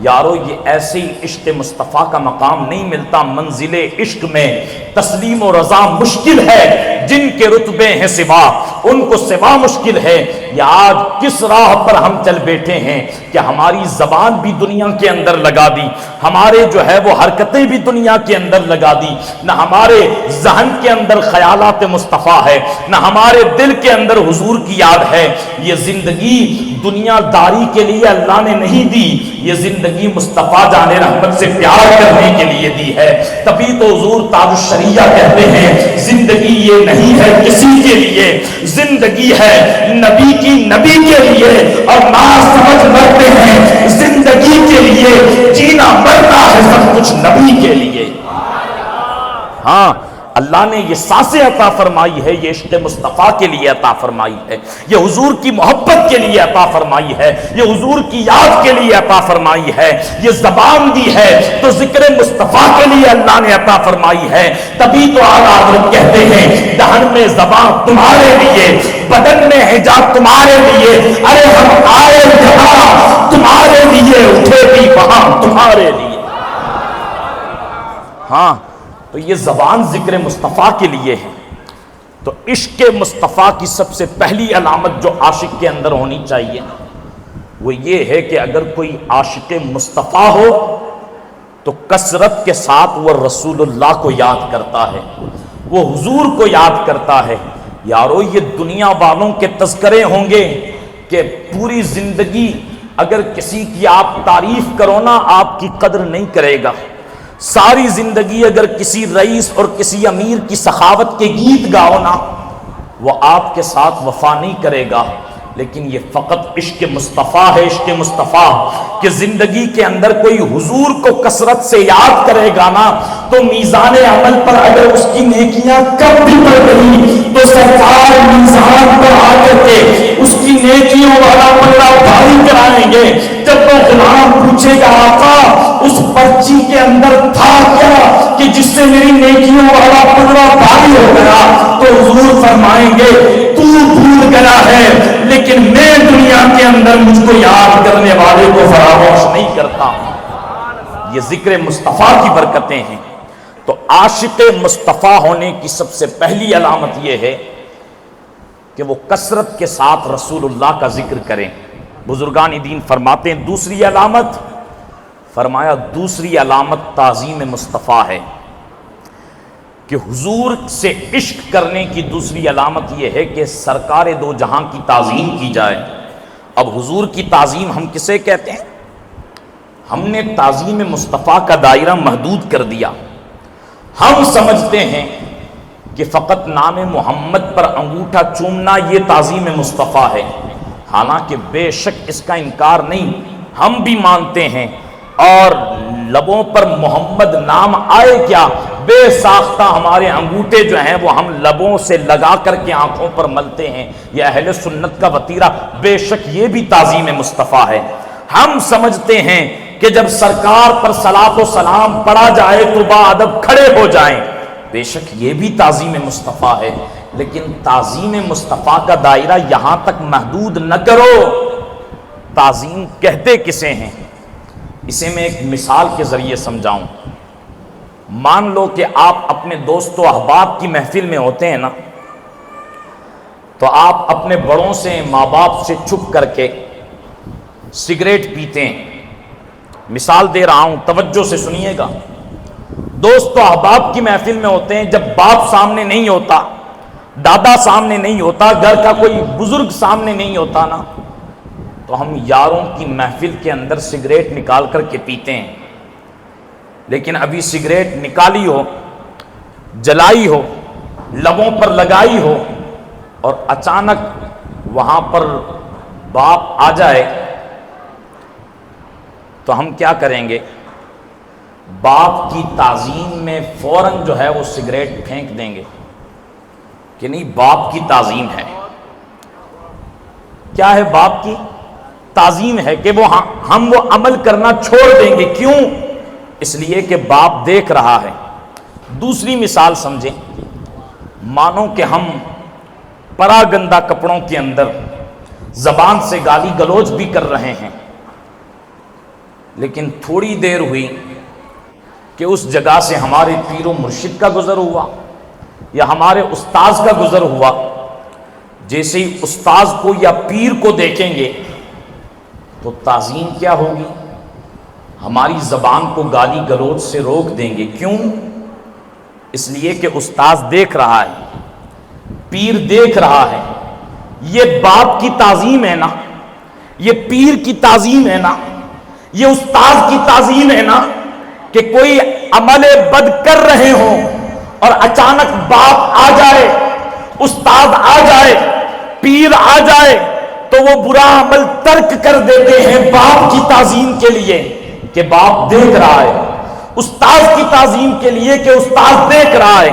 یارو یہ ایسے ہی عشق مصطفیٰ کا مقام نہیں ملتا۔ منزل عشق میں تسلیم و رضا مشکل ہے، جن کے رتبے ہیں سوا ان کو سوا مشکل ہے۔ یا آج کس راہ پر ہم چل بیٹھے ہیں کہ ہماری زبان بھی دنیا کے اندر لگا دی، ہمارے جو ہے وہ حرکتیں بھی دنیا کے اندر لگا دی، نہ ہمارے ذہن کے اندر خیالات مصطفیٰ ہے، نہ ہمارے دل کے اندر حضور کی یاد ہے۔ یہ زندگی دنیا داری کے لیے اللہ نے نہیں دی، یہ زندگی مصطفیٰ جان رحمت سے پیار کرنے کے لیے دی ہے۔ تبھی تو حضور تاج الشریعہ کہتے ہیں زندگی یہ نہیں ہے کسی کے لیے، زندگی ہے نبی کی نبی کے لیے، اور نہ سمجھ مرتے ہیں زندگی کے لیے، جینا مرنا ہے سب کچھ نبی کے لیے۔ ہاں اللہ نے یہ سانسیں عطا فرمائی ہے، یہ عشق مصطفیٰ کے لیے عطا فرمائی ہے، یہ حضور کی محبت کے لیے عطا فرمائی ہے، یہ حضور کی یاد کے لیے عطا فرمائی ہے، یہ زبان دی ہے تو ذکر مصطفیٰ کے لیے اللہ نے عطا فرمائی ہے۔ تبھی تو اعلیٰ حضرت کہتے ہیں دہن میں زبان تمہارے لیے، بدن میں حجاب تمہارے لیے، ارے ہم آئے یہاں تمہارے لیے، اٹھے بھی وہاں تمہارے لیے۔ ہاں تو یہ زبان ذکر مصطفیٰ کے لیے ہے۔ تو عشق مصطفیٰ کی سب سے پہلی علامت جو عاشق کے اندر ہونی چاہیے وہ یہ ہے کہ اگر کوئی عاشق مصطفیٰ ہو تو کثرت کے ساتھ وہ رسول اللہ کو یاد کرتا ہے، وہ حضور کو یاد کرتا ہے۔ یارو یہ دنیا والوں کے تذکرے ہوں گے کہ پوری زندگی اگر کسی کی آپ تعریف کرو نا آپ کی قدر نہیں کرے گا، ساری زندگی اگر کسی رئیس اور کسی امیر کی سخاوت کے گیت گاؤ نا وہ آپ کے ساتھ وفا نہیں کرے گا۔ لیکن یہ فقط عشق مصطفیٰ ہے، عشق مصطفیٰ کہ زندگی کے اندر کوئی حضور کو کثرت سے یاد کرے گا نا تو میزان عمل پر اگر اس کی نیکیاں کم بھی بڑھ گئی تو سرکار میزان پر آ کر کے اس کی نیکیوں والا پلڑا بھاری کرائیں گے۔ جب وہ غلام پوچھے گا آقا اس پرچی کے اندر تھا کیا کہ جس سے میری نیکیوں والا پلڑا بھاری ہو گیا، تو حضور فرمائیں گے تو بھول گیا ہے لیکن میں دنیا کے اندر مجھ کو یاد کرنے والے کو فراموش نہیں کرتا۔ یہ ذکر مصطفیٰ کی برکتیں ہیں۔ تو عاشق مصطفیٰ ہونے کی سب سے پہلی علامت یہ ہے کہ وہ کثرت کے ساتھ رسول اللہ کا ذکر کریں۔ بزرگان دین فرماتے ہیں دوسری علامت، فرمایا دوسری علامت تعظیم مصطفیٰ ہے کہ حضور سے عشق کرنے کی دوسری علامت یہ ہے کہ سرکار دو جہاں کی تعظیم کی جائے۔ اب حضور کی تعظیم ہم کسے کہتے ہیں؟ ہم نے تعظیم مصطفیٰ کا دائرہ محدود کر دیا۔ ہم سمجھتے ہیں کہ فقط نام محمد پر انگوٹھا چومنا یہ تعظیم مصطفیٰ ہے، حالانکہ بے شک اس کا انکار نہیں، ہم بھی مانتے ہیں، اور لبوں پر محمد نام آئے کیا بے ساختہ ہمارے انگوٹھے جو ہیں وہ ہم لبوں سے لگا کر کے آنکھوں پر ملتے ہیں، یہ اہل سنت کا وتیرہ، بے شک یہ بھی تعظیم مصطفیٰ ہے۔ ہم سمجھتے ہیں کہ جب سرکار پر صلاۃ و سلام پڑھا جائے تو باادب کھڑے ہو جائیں، بے شک یہ بھی تعظیم مصطفیٰ ہے، لیکن تعظیم مصطفیٰ کا دائرہ یہاں تک محدود نہ کرو۔ تعظیم کہتے کسے ہیں؟ اسے میں ایک مثال کے ذریعے سمجھاؤں۔ مان لو کہ آپ اپنے دوست و احباب کی محفل میں ہوتے ہیں نا، تو آپ اپنے بڑوں سے، ماں باپ سے چھپ کر کے سگریٹ پیتے ہیں۔ مثال دے رہا ہوں، توجہ سے سنیے گا۔ دوست و احباب کی محفل میں ہوتے ہیں، جب باپ سامنے نہیں ہوتا، دادا سامنے نہیں ہوتا، گھر کا کوئی بزرگ سامنے نہیں ہوتا نا، تو ہم یاروں کی محفل کے اندر سگریٹ نکال کر کے پیتے ہیں۔ لیکن ابھی سگریٹ نکالی ہو، جلائی ہو، لبوں پر لگائی ہو، اور اچانک وہاں پر باپ آ جائے تو ہم کیا کریں گے؟ باپ کی تعظیم میں فوراً جو ہے وہ سگریٹ پھینک دیں گے کہ نہیں، باپ کی تعظیم ہے۔ کیا ہے باپ کی تعظیم؟ ہے کہ ہم وہ عمل کرنا چھوڑ دیں گے۔ کیوں؟ اس لیے کہ باپ دیکھ رہا ہے۔ دوسری مثال سمجھیں، مانو کہ ہم پراگندہ کپڑوں کے اندر زبان سے گالی گلوچ بھی کر رہے ہیں، لیکن تھوڑی دیر ہوئی کہ اس جگہ سے ہمارے پیر و مرشد کا گزر ہوا یا ہمارے استاذ کا گزر ہوا، جیسے ہی استاذ کو یا پیر کو دیکھیں گے تو تعظیم کیا ہوگی؟ ہماری زبان کو گالی گلوچ سے روک دیں گے۔ کیوں؟ اس لیے کہ استاذ دیکھ رہا ہے، پیر دیکھ رہا ہے۔ یہ باپ کی تعظیم ہے نا، یہ پیر کی تعظیم ہے نا، یہ استاذ کی تعظیم ہے نا، کہ کوئی عمل بد کر رہے ہوں اور اچانک باپ آ جائے، استاد آ جائے، پیر آ جائے تو وہ برا عمل ترک کر دیتے ہیں باپ کی تعظیم کے لیے کہ باپ دیکھ رہا ہے، استاذ کی تعظیم کے لیے کہ استاذ دیکھ رہا ہے،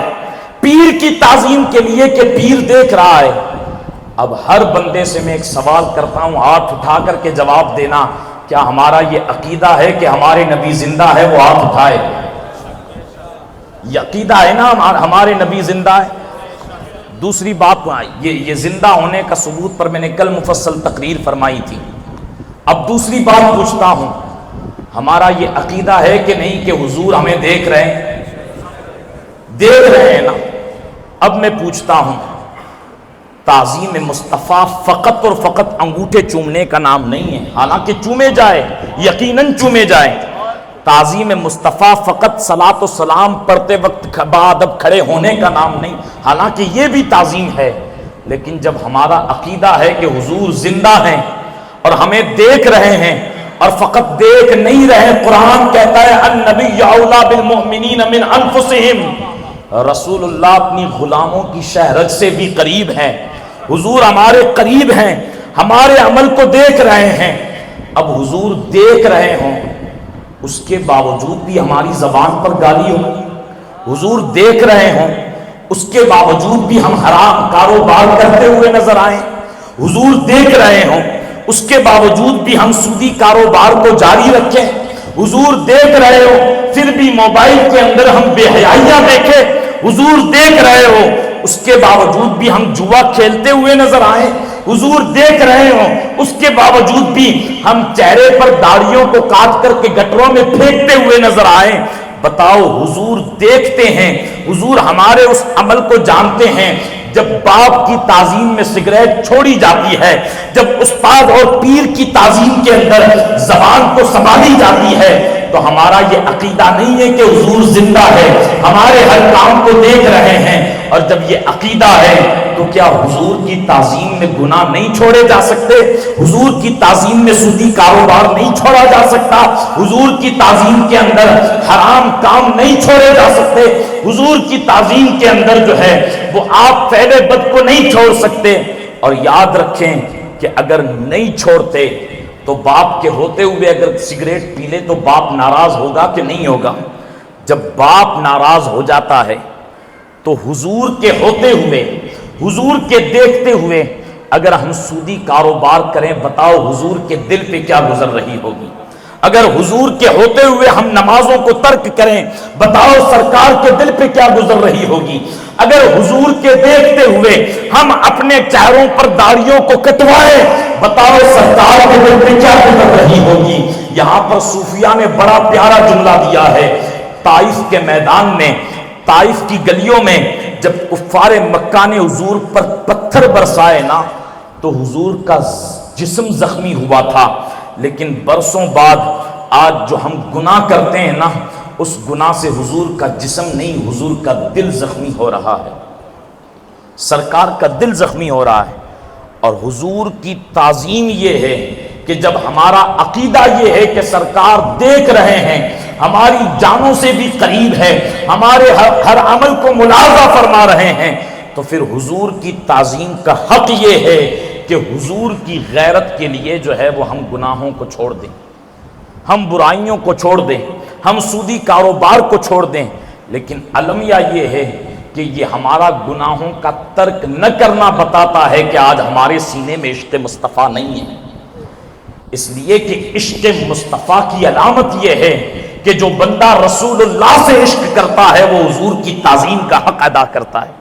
پیر کی تعظیم کے لیے کہ پیر دیکھ رہا ہے۔ اب ہر بندے سے میں ایک سوال کرتا ہوں، ہاتھ اٹھا کر کے جواب دینا، کیا ہمارا یہ عقیدہ ہے کہ ہمارے نبی زندہ ہے؟ وہ ہاتھ اٹھائے۔ یہ عقیدہ ہے نا ہمارے نبی زندہ ہے؟ دوسری بات، یہ زندہ ہونے کا ثبوت پر میں نے کل مفصل تقریر فرمائی تھی۔ اب دوسری بات پوچھتا ہوں، ہمارا یہ عقیدہ ہے کہ نہیں کہ حضور ہمیں دیکھ رہے ہیں؟ دیکھ رہے ہیں نا۔ اب میں پوچھتا ہوں، تعظیم مصطفیٰ فقط اور فقط انگوٹھے چومنے کا نام نہیں ہے، حالانکہ چومے جائے، یقیناً چومے جائے۔ تعظیم مصطفیٰ فقط صلاۃ و سلام پڑھتے وقت بادب کھڑے ہونے کا نام نہیں، حالانکہ یہ بھی تعظیم ہے۔ لیکن جب ہمارا عقیدہ ہے کہ حضور زندہ ہیں اور ہمیں دیکھ رہے ہیں، اور فقط دیکھ نہیں رہے، قرآن کہتا ہے النبی اولیٰ بالمؤمنین من انفسہم، رسول اللہ اپنی غلاموں کی شہرت سے بھی قریب ہیں۔ حضور ہمارے قریب ہیں، ہمارے عمل کو دیکھ رہے ہیں۔ اب حضور دیکھ رہے ہوں، اس کے باوجود بھی ہماری زبان پر گالی ہو، حضور دیکھ رہے ہوں، اس کے باوجود بھی ہم حرام کاروبار کرتے ہوئے نظر آئیں، حضور دیکھ رہے ہوں، اس کے باوجود بھی ہم سودی کاروبار کو جاری رکھیں، حضور دیکھ رہے ہو پھر بھی موبائل کے اندر ہم بے حیائیاں دیکھیں، حضور دیکھ رہے ہو اس کے باوجود بھی ہم جوا کھیلتے ہوئے نظر آئیں، حضور دیکھ رہے ہو اس کے باوجود بھی ہم چہرے پر داڑھیوں کو کاٹ کر کے گٹروں میں پھینکتے ہوئے نظر آئیں۔ بتاؤ، حضور دیکھتے ہیں، حضور ہمارے اس عمل کو جانتے ہیں۔ جب باپ کی تعظیم میں سگریٹ چھوڑی جاتی ہے، جب استاد اور پیر کی تعظیم کے اندر زبان کو سنبھالی جاتی ہے، تو ہمارا یہ عقیدہ نہیں ہے کہ حضور زندہ ہے، ہمارے ہر کام کو دیکھ رہے ہیں۔ اور جب یہ عقیدہ ہے تو کیا حضور کی تعظیم میں گناہ نہیں چھوڑے جا سکتے؟ حضور کی تعظیم میں سودی کاروبار نہیں چھوڑا جا سکتا؟ حضور کی تعظیم کے اندر حرام کام نہیں چھوڑے جا سکتے؟ حضور کی تعظیم کے اندر جو ہے وہ آپ فعل بد کو نہیں چھوڑ سکتے؟ اور یاد رکھیں کہ اگر نہیں چھوڑتے تو باپ کے ہوتے ہوئے اگر سگریٹ پی لے تو باپ ناراض ہوگا کہ نہیں ہوگا؟ جب باپ ناراض ہو جاتا ہے تو حضور کے ہوتے ہوئے، حضور کے دیکھتے ہوئے اگر ہم سودی کاروبار کریں، بتاؤ حضور کے دل پہ کیا گزر رہی ہوگی؟ اگر حضور کے ہوتے ہوئے ہم نمازوں کو ترک کریں، بتاؤ سرکار کے دل پہ کیا گزر رہی ہوگی؟ اگر حضور کے دیکھتے ہوئے ہم اپنے چہروں پر داڑھیوں کو کٹوائیں، بتاؤ سرکار کے دل پہ کیا گزر رہی ہوگی؟ یہاں پر صوفیاء نے بڑا پیارا جملہ دیا ہے، طائف کے میدان میں، طائف کی گلیوں میں جب کفار مکہ نے حضور پر پتھر برسائے نا تو حضور کا جسم زخمی ہوا تھا، لیکن برسوں بعد آج جو ہم گناہ کرتے ہیں نا، اس گناہ سے حضور کا جسم نہیں، حضور کا دل زخمی ہو رہا ہے، سرکار کا دل زخمی ہو رہا ہے۔ اور حضور کی تعظیم یہ ہے کہ جب ہمارا عقیدہ یہ ہے کہ سرکار دیکھ رہے ہیں، ہماری جانوں سے بھی قریب ہے، ہمارے ہر عمل کو ملاحظہ فرما رہے ہیں، تو پھر حضور کی تعظیم کا حق یہ ہے کہ حضور کی غیرت کے لیے جو ہے وہ ہم گناہوں کو چھوڑ دیں، ہم برائیوں کو چھوڑ دیں، ہم سودی کاروبار کو چھوڑ دیں۔ لیکن المیہ یہ ہے کہ یہ ہمارا گناہوں کا ترک نہ کرنا بتاتا ہے کہ آج ہمارے سینے میں عشق مصطفیٰ نہیں ہے، اس لیے کہ عشق مصطفیٰ کی علامت یہ ہے کہ جو بندہ رسول اللہ سے عشق کرتا ہے وہ حضور کی تعظیم کا حق ادا کرتا ہے،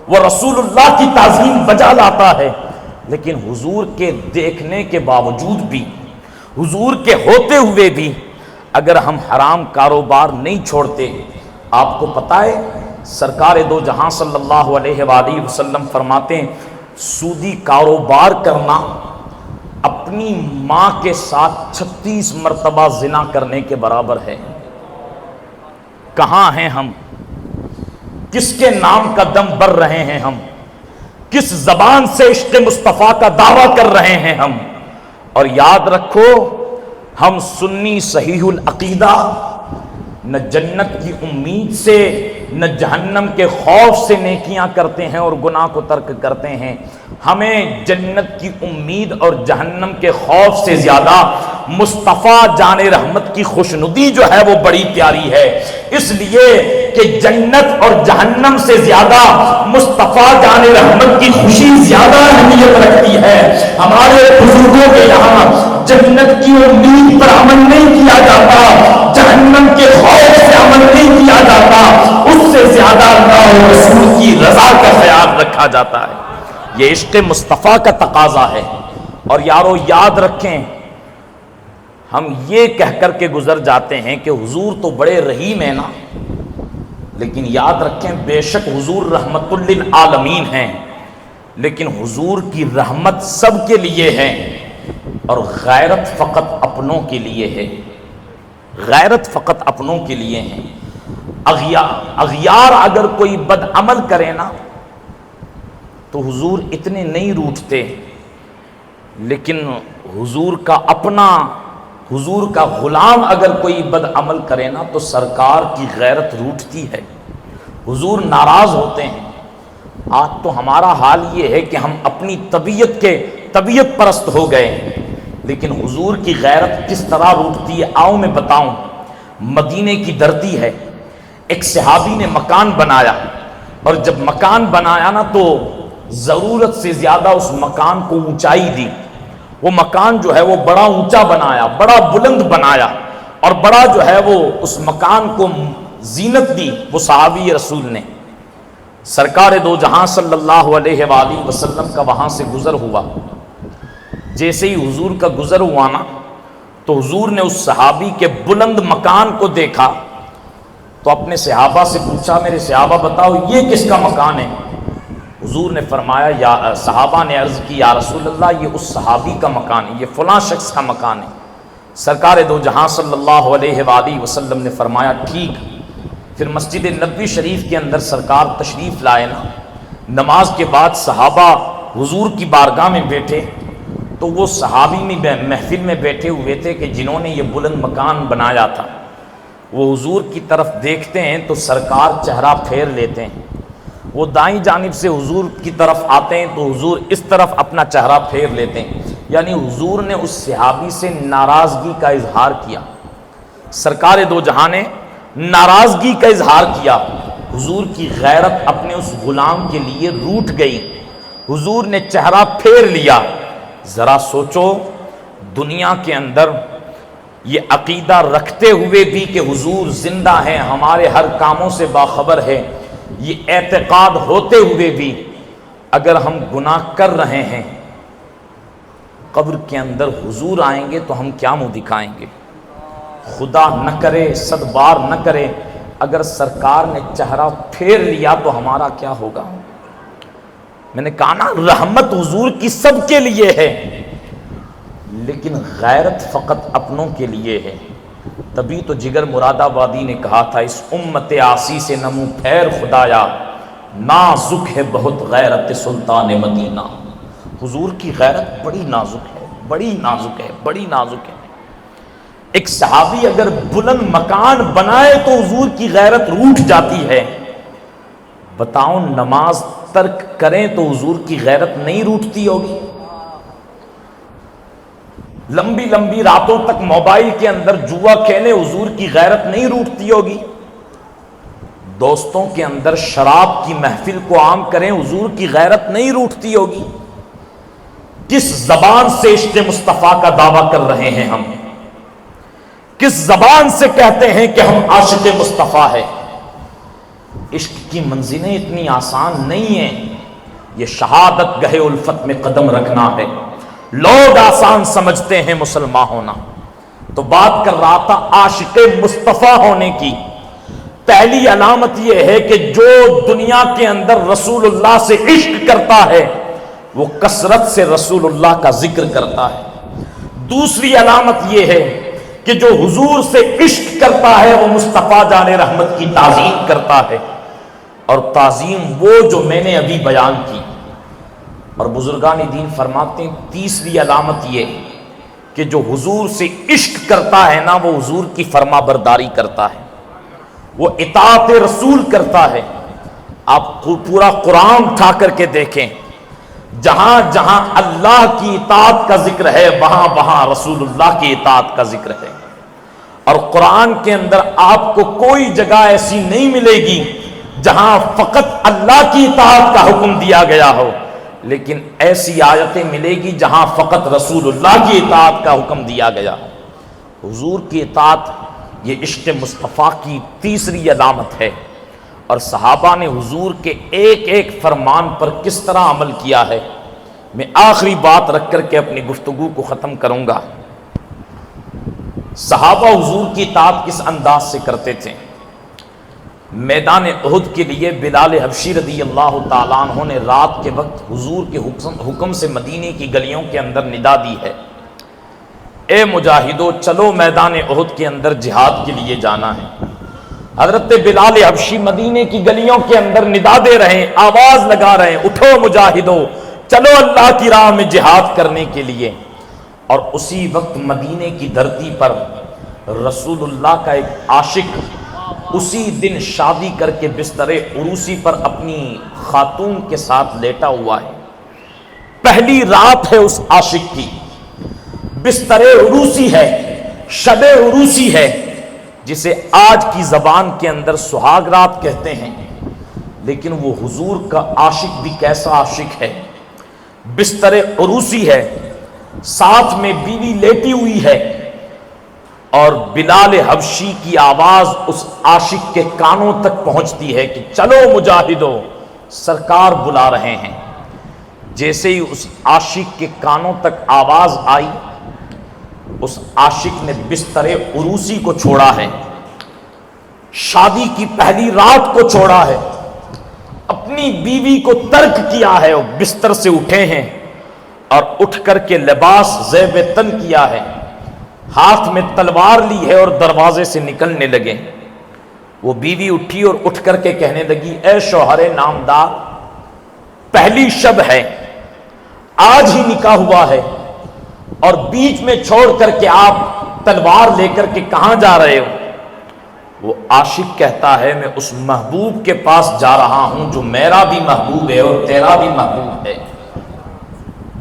وہ رسول اللہ کی تعظیم بجا لاتا ہے۔ لیکن حضور کے دیکھنے کے باوجود بھی، حضور کے ہوتے ہوئے بھی اگر ہم حرام کاروبار نہیں چھوڑتے، آپ کو پتہ ہے سرکار دو جہاں صلی اللہ علیہ وآلہ وسلم فرماتے ہیں سودی کاروبار کرنا اپنی ماں کے ساتھ 36 مرتبہ زنا کرنے کے برابر ہے۔ کہاں ہیں ہم؟ کس کے نام کا دم بر رہے ہیں ہم؟ کس زبان سے عشق مصطفیٰ کا دعویٰ کر رہے ہیں ہم؟ اور یاد رکھو، ہم سنی صحیح العقیدہ نہ جنت کی امید سے نہ جہنم کے خوف سے نیکیاں کرتے ہیں اور گناہ کو ترک کرتے ہیں، ہمیں جنت کی امید اور جہنم کے خوف سے زیادہ مصطفیٰ جان رحمت کی خوشنودی جو ہے وہ بڑی پیاری ہے، اس لیے کہ جنت اور جہنم سے زیادہ مصطفیٰ جان رحمت کی خوشی زیادہ اہمیت رکھتی ہے۔ ہمارے بزرگوں کے یہاں جنت کی امید پر عمل نہیں کیا جاتا، جہنم کے خوف سے عمل نہیں کیا جاتا، اس سے زیادہ اللہ اور رسول کی رضا کا خیال رکھا جاتا ہے۔ یہ عشق مصطفیٰ کا تقاضا ہے۔ اور یارو یاد رکھیں، ہم یہ کہہ کر کے گزر جاتے ہیں کہ حضور تو بڑے رحیم ہیں نا، لیکن یاد رکھیں بے شک حضور رحمت للعالمین ہیں، لیکن حضور کی رحمت سب کے لیے ہے اور غیرت فقط اپنوں کے لیے ہے، غیرت فقط اپنوں کے لیے ہے۔ اغیار اگر کوئی بد عمل کرے نا تو حضور اتنے نہیں روٹھتے، لیکن حضور کا اپنا، حضور کا غلام اگر کوئی بد عمل کرے نا تو سرکار کی غیرت روٹھتی ہے، حضور ناراض ہوتے ہیں۔ آج تو ہمارا حال یہ ہے کہ ہم اپنی طبیعت پرست ہو گئے، لیکن حضور کی غیرت کس طرح روٹتی ہے آؤ میں بتاؤں۔ مدینے کی دھرتی ہے، ایک صحابی نے مکان بنایا، اور جب مکان بنایا نا تو ضرورت سے زیادہ اس مکان کو اونچائی دی، وہ مکان جو ہے وہ بڑا اونچا بنایا، بڑا بلند بنایا، اور بڑا جو ہے وہ اس مکان کو زینت دی وہ صحابی رسول نے۔ سرکار دو جہاں صلی اللہ علیہ وآلہ وسلم کا وہاں سے گزر ہوا، جیسے ہی حضور کا گزر ہوا نا تو حضور نے اس صحابی کے بلند مکان کو دیکھا تو اپنے صحابہ سے پوچھا میرے صحابہ بتاؤ یہ کس کا مکان ہے؟ حضور نے فرمایا یا صحابہ نے عرض کی یا رسول اللہ یہ اس صحابی کا مکان ہے، یہ فلاں شخص کا مکان ہے۔ سرکار دو جہاں صلی اللہ علیہ وآلہ وسلم نے فرمایا ٹھیک۔ پھر مسجد نبوی شریف کے اندر سرکار تشریف لائے نا، نماز کے بعد صحابہ حضور کی بارگاہ میں بیٹھے تو وہ صحابی میں محفل میں بیٹھے ہوئے تھے کہ جنہوں نے یہ بلند مکان بنایا تھا، وہ حضور کی طرف دیکھتے ہیں تو سرکار چہرہ پھیر لیتے ہیں، وہ دائیں جانب سے حضور کی طرف آتے ہیں تو حضور اس طرف اپنا چہرہ پھیر لیتے ہیں، یعنی حضور نے اس صحابی سے ناراضگی کا اظہار کیا، سرکار دو جہاں نے ناراضگی کا اظہار کیا۔ حضور کی غیرت اپنے اس غلام کے لیے روٹھ گئی، حضور نے چہرہ پھیر لیا۔ ذرا سوچو دنیا کے اندر یہ عقیدہ رکھتے ہوئے بھی کہ حضور زندہ ہیں، ہمارے ہر کاموں سے باخبر ہے، یہ اعتقاد ہوتے ہوئے بھی اگر ہم گناہ کر رہے ہیں، قبر کے اندر حضور آئیں گے تو ہم کیا منہ دکھائیں گے؟ خدا نہ کرے، صد بار نہ کرے اگر سرکار نے چہرہ پھیر لیا تو ہمارا کیا ہوگا؟ میں نے کہا نا رحمت حضور کی سب کے لیے ہے، لیکن غیرت فقط اپنوں کے لیے ہے۔ تبھی تو جگر مراد آبادی نے کہا تھا اس امت آسی سے نہ منہ پھیر خدایا، نازک ہے بہت غیرت سلطان مدینہ۔ حضور کی غیرت بڑی نازک ہے، بڑی نازک ہے، بڑی نازک ہے۔ ایک صحابی اگر بلند مکان بنائے تو حضور کی غیرت روٹھ جاتی ہے، بتاؤ نماز ترک کریں تو حضور کی غیرت نہیں روٹتی ہوگی؟ لمبی لمبی راتوں تک موبائل کے اندر جوا کھیلے، حضور کی غیرت نہیں روٹتی ہوگی؟ دوستوں کے اندر شراب کی محفل کو عام کریں، حضور کی غیرت نہیں روٹتی ہوگی؟ کس زبان سے عشق مصطفیٰ کا دعویٰ کر رہے ہیں ہم؟ کس زبان سے کہتے ہیں کہ ہم عاشق مصطفیٰ ہیں؟ عشق کی منزلیں اتنی آسان نہیں ہیں، یہ شہادت گہے الفت میں قدم رکھنا ہے۔ لوگ آسان سمجھتے ہیں مسلمان ہونا، تو بات کر رہا تھا عاشق مصطفیٰ ہونے کی۔ پہلی علامت یہ ہے کہ جو دنیا کے اندر رسول اللہ سے عشق کرتا ہے وہ کثرت سے رسول اللہ کا ذکر کرتا ہے۔ دوسری علامت یہ ہے کہ جو حضور سے عشق کرتا ہے وہ مصطفیٰ جان رحمت کی تعظیم کرتا ہے، اور تعظیم وہ جو میں نے ابھی بیان کی۔ اور بزرگان دین فرماتے ہیں تیسری علامت یہ کہ جو حضور سے عشق کرتا ہے نا وہ حضور کی فرما برداری کرتا ہے، وہ اطاعت رسول کرتا ہے۔ آپ پورا قرآن اٹھا کر کے دیکھیں، جہاں جہاں اللہ کی اطاعت کا ذکر ہے وہاں وہاں رسول اللہ کی اطاعت کا ذکر ہے۔ اور قرآن کے اندر آپ کو کوئی جگہ ایسی نہیں ملے گی جہاں فقط اللہ کی اطاعت کا حکم دیا گیا ہو، لیکن ایسی آیتیں ملے گی جہاں فقط رسول اللہ کی اطاعت کا حکم دیا گیا ہو۔ حضور کی اطاعت یہ عشق مصطفیٰ کی تیسری علامت ہے۔ اور صحابہ نے حضور کے ایک ایک فرمان پر کس طرح عمل کیا ہے، میں آخری بات رکھ کر کے اپنی گفتگو کو ختم کروں گا۔ صحابہ حضور کی اطاعت کس انداز سے کرتے تھے؟ میدان احد کے لیے بلال حبشی رضی اللہ تعالیٰ عنہ نے رات کے وقت حضور کے حکم سے مدینے کی گلیوں کے اندر ندا دی ہے، اے مجاہدو چلو میدان احد کے اندر جہاد کے لیے جانا ہے۔ حضرت بلال حبشی مدینے کی گلیوں کے اندر ندا دے رہے ہیں، آواز لگا رہے ہیں اٹھو مجاہدو چلو اللہ کی راہ میں جہاد کرنے کے لیے۔ اور اسی وقت مدینے کی دھرتی پر رسول اللہ کا ایک عاشق اسی دن شادی کر کے بستر عروسی پر اپنی خاتون کے ساتھ لیٹا ہوا ہے۔ پہلی رات ہے اس عاشق کی، بستر عروسی ہے، شب عروسی ہے، جسے آج کی زبان کے اندر سہاگ رات کہتے ہیں، لیکن وہ حضور کا عاشق بھی کیسا عاشق ہے۔ بستر عروسی ہے، ساتھ میں بیوی لیٹی ہوئی ہے، اور بلال حبشی کی آواز اس عاشق کے کانوں تک پہنچتی ہے کہ چلو مجاہدو سرکار بلا رہے ہیں۔ جیسے ہی اس عاشق کے کانوں تک آواز آئی، اس عاشق نے بستر عروسی کو چھوڑا ہے، شادی کی پہلی رات کو چھوڑا ہے، اپنی بیوی کو ترک کیا ہے، وہ بستر سے اٹھے ہیں اور اٹھ کر کے لباس زیب تن کیا ہے، ہاتھ میں تلوار لی ہے اور دروازے سے نکلنے لگے۔ وہ بیوی اٹھی اور اٹھ کر کے کہنے لگی اے شوہر نامدار، پہلی شب ہے، آج ہی نکاح ہوا ہے، اور بیچ میں چھوڑ کر کے آپ تلوار لے کر کے کہاں جا رہے ہو؟ وہ عاشق کہتا ہے میں اس محبوب کے پاس جا رہا ہوں جو میرا بھی محبوب ہے اور تیرا بھی محبوب ہے۔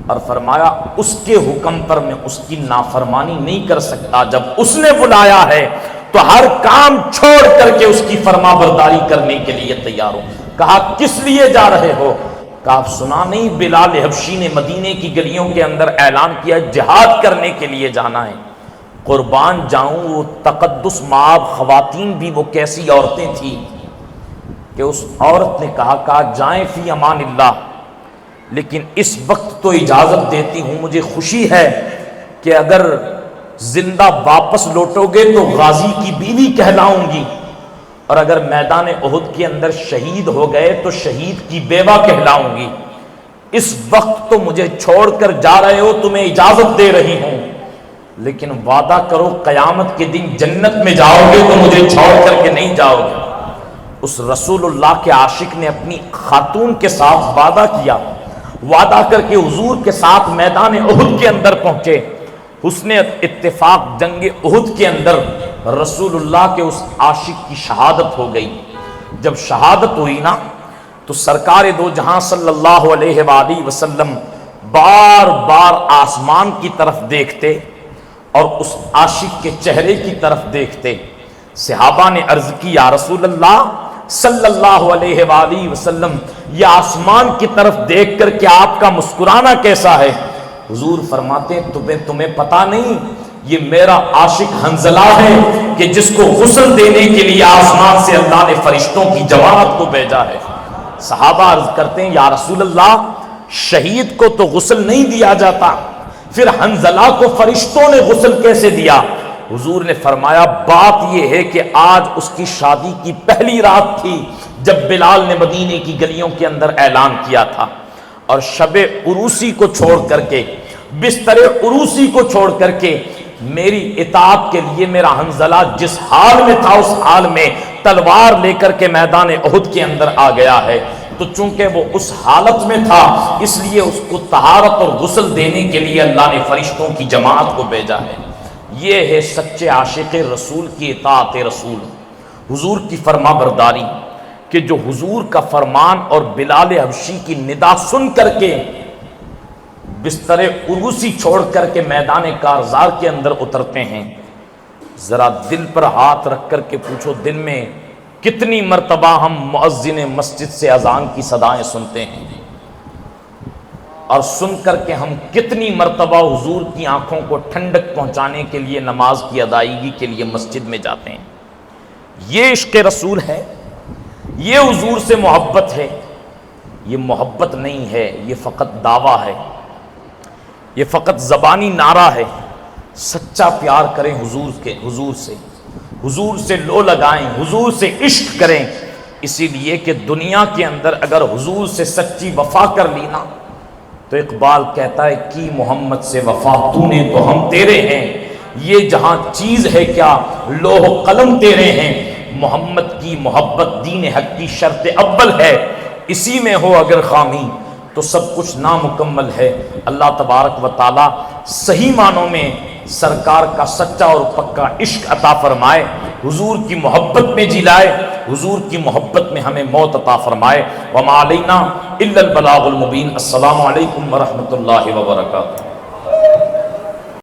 اور فرمایا اس کے حکم پر میں اس کی نافرمانی نہیں کر سکتا، جب اس نے بلایا ہے تو ہر کام چھوڑ کر کے اس کی فرما برداری کرنے کے لیے تیار ہوں۔ کہا کس لیے جا رہے ہو؟ کہا آپ سنا نہیں بلال حبشی نے مدینے کی گلیوں کے اندر اعلان کیا جہاد کرنے کے لیے جانا ہے۔ قربان جاؤں وہ تقدس مآب خواتین بھی وہ کیسی عورتیں تھیں کہ اس عورت نے کہا جائیں فی امان اللہ، لیکن اس وقت تو اجازت دیتی ہوں، مجھے خوشی ہے کہ اگر زندہ واپس لوٹو گے تو غازی کی بیوی کہلاؤں گی، اور اگر میدان احد کے اندر شہید ہو گئے تو شہید کی بیوہ کہلاؤں گی۔ اس وقت تو مجھے چھوڑ کر جا رہے ہو، تمہیں اجازت دے رہی ہوں، لیکن وعدہ کرو قیامت کے دن جنت میں جاؤ گے تو مجھے چھوڑ کر کے نہیں جاؤ گے۔ اس رسول اللہ کے عاشق نے اپنی خاتون کے ساتھ وعدہ کیا، وعدہ کر کے حضور کے ساتھ میدان احد کے اندر پہنچے۔ حسن اتفاق جنگ احد کے اندر رسول اللہ کے اس عاشق کی شہادت ہو گئی۔ جب شہادت ہوئی نا تو سرکار دو جہاں صلی اللہ علیہ وآلہ وسلم بار بار آسمان کی طرف دیکھتے اور اس عاشق کے چہرے کی طرف دیکھتے۔ صحابہ نے عرض کی یا رسول اللہ صلی اللہ علیہ وآلہ وسلم، یہ آسمان کی طرف دیکھ کر کہ آپ کا مسکرانا کیسا ہے؟ حضور فرماتے ہیں تمہیں پتا نہیں، یہ میرا عاشق حنظلہ ہے کہ جس کو غسل دینے کے لیے آسمان سے اللہ نے فرشتوں کی جماعت کو بھیجا ہے۔ صحابہ عرض کرتے ہیں یا رسول اللہ، شہید کو تو غسل نہیں دیا جاتا، پھر حنظلہ کو فرشتوں نے غسل کیسے دیا؟ حضور نے فرمایا بات یہ ہے کہ آج اس کی شادی کی پہلی رات تھی جب بلال نے مدینے کی گلیوں کے اندر اعلان کیا تھا، اور شب عروسی کو چھوڑ کر کے، بستر عروسی کو چھوڑ کر کے میری اطاعت کے لیے میرا حنظلہ جس حال میں تھا اس حال میں تلوار لے کر کے میدان احد کے اندر آ گیا ہے۔ تو چونکہ وہ اس حالت میں تھا اس لیے اس کو طہارت اور غسل دینے کے لیے اللہ نے فرشتوں کی جماعت کو بھیجا ہے۔ یہ ہے سچے عاشق رسول کی اطاعت رسول، حضور کی فرما برداری، کہ جو حضور کا فرمان اور بلال حبشی کی ندا سن کر کے بستر عروسی چھوڑ کر کے میدان کارزار کے اندر اترتے ہیں۔ ذرا دل پر ہاتھ رکھ کر کے پوچھو، دن میں کتنی مرتبہ ہم مؤذن مسجد سے اذان کی صدائیں سنتے ہیں، اور سن کر کے ہم کتنی مرتبہ حضور کی آنکھوں کو ٹھنڈک پہنچانے کے لیے نماز کی ادائیگی کے لیے مسجد میں جاتے ہیں۔ یہ عشق رسول ہے، یہ حضور سے محبت ہے۔ یہ محبت نہیں ہے، یہ فقط دعویٰ ہے، یہ فقط زبانی نعرہ ہے۔ سچا پیار کریں حضور سے لو لگائیں، حضور سے عشق کریں، اسی لیے کہ دنیا کے اندر اگر حضور سے سچی وفا کر لینا تو اقبال کہتا ہے کی محمد سے وفا تو نے تو ہم تیرے ہیں، یہ جہاں چیز ہے کیا لوح قلم تیرے ہیں۔ محمد کی محبت دین حق کی شرط اول ہے، اسی میں ہو اگر خامی تو سب کچھ نامکمل ہے۔ اللہ تبارک و تعالی صحیح معنوں میں سرکار کا سچا اور پکا عشق عطا فرمائے، حضور کی محبت میں جلائے، حضور کی محبت میں ہمیں موت عطا فرمائے۔ وما علینا الا البلاغ المبین۔ السلام علیکم ورحمۃ اللہ وبرکاتہ۔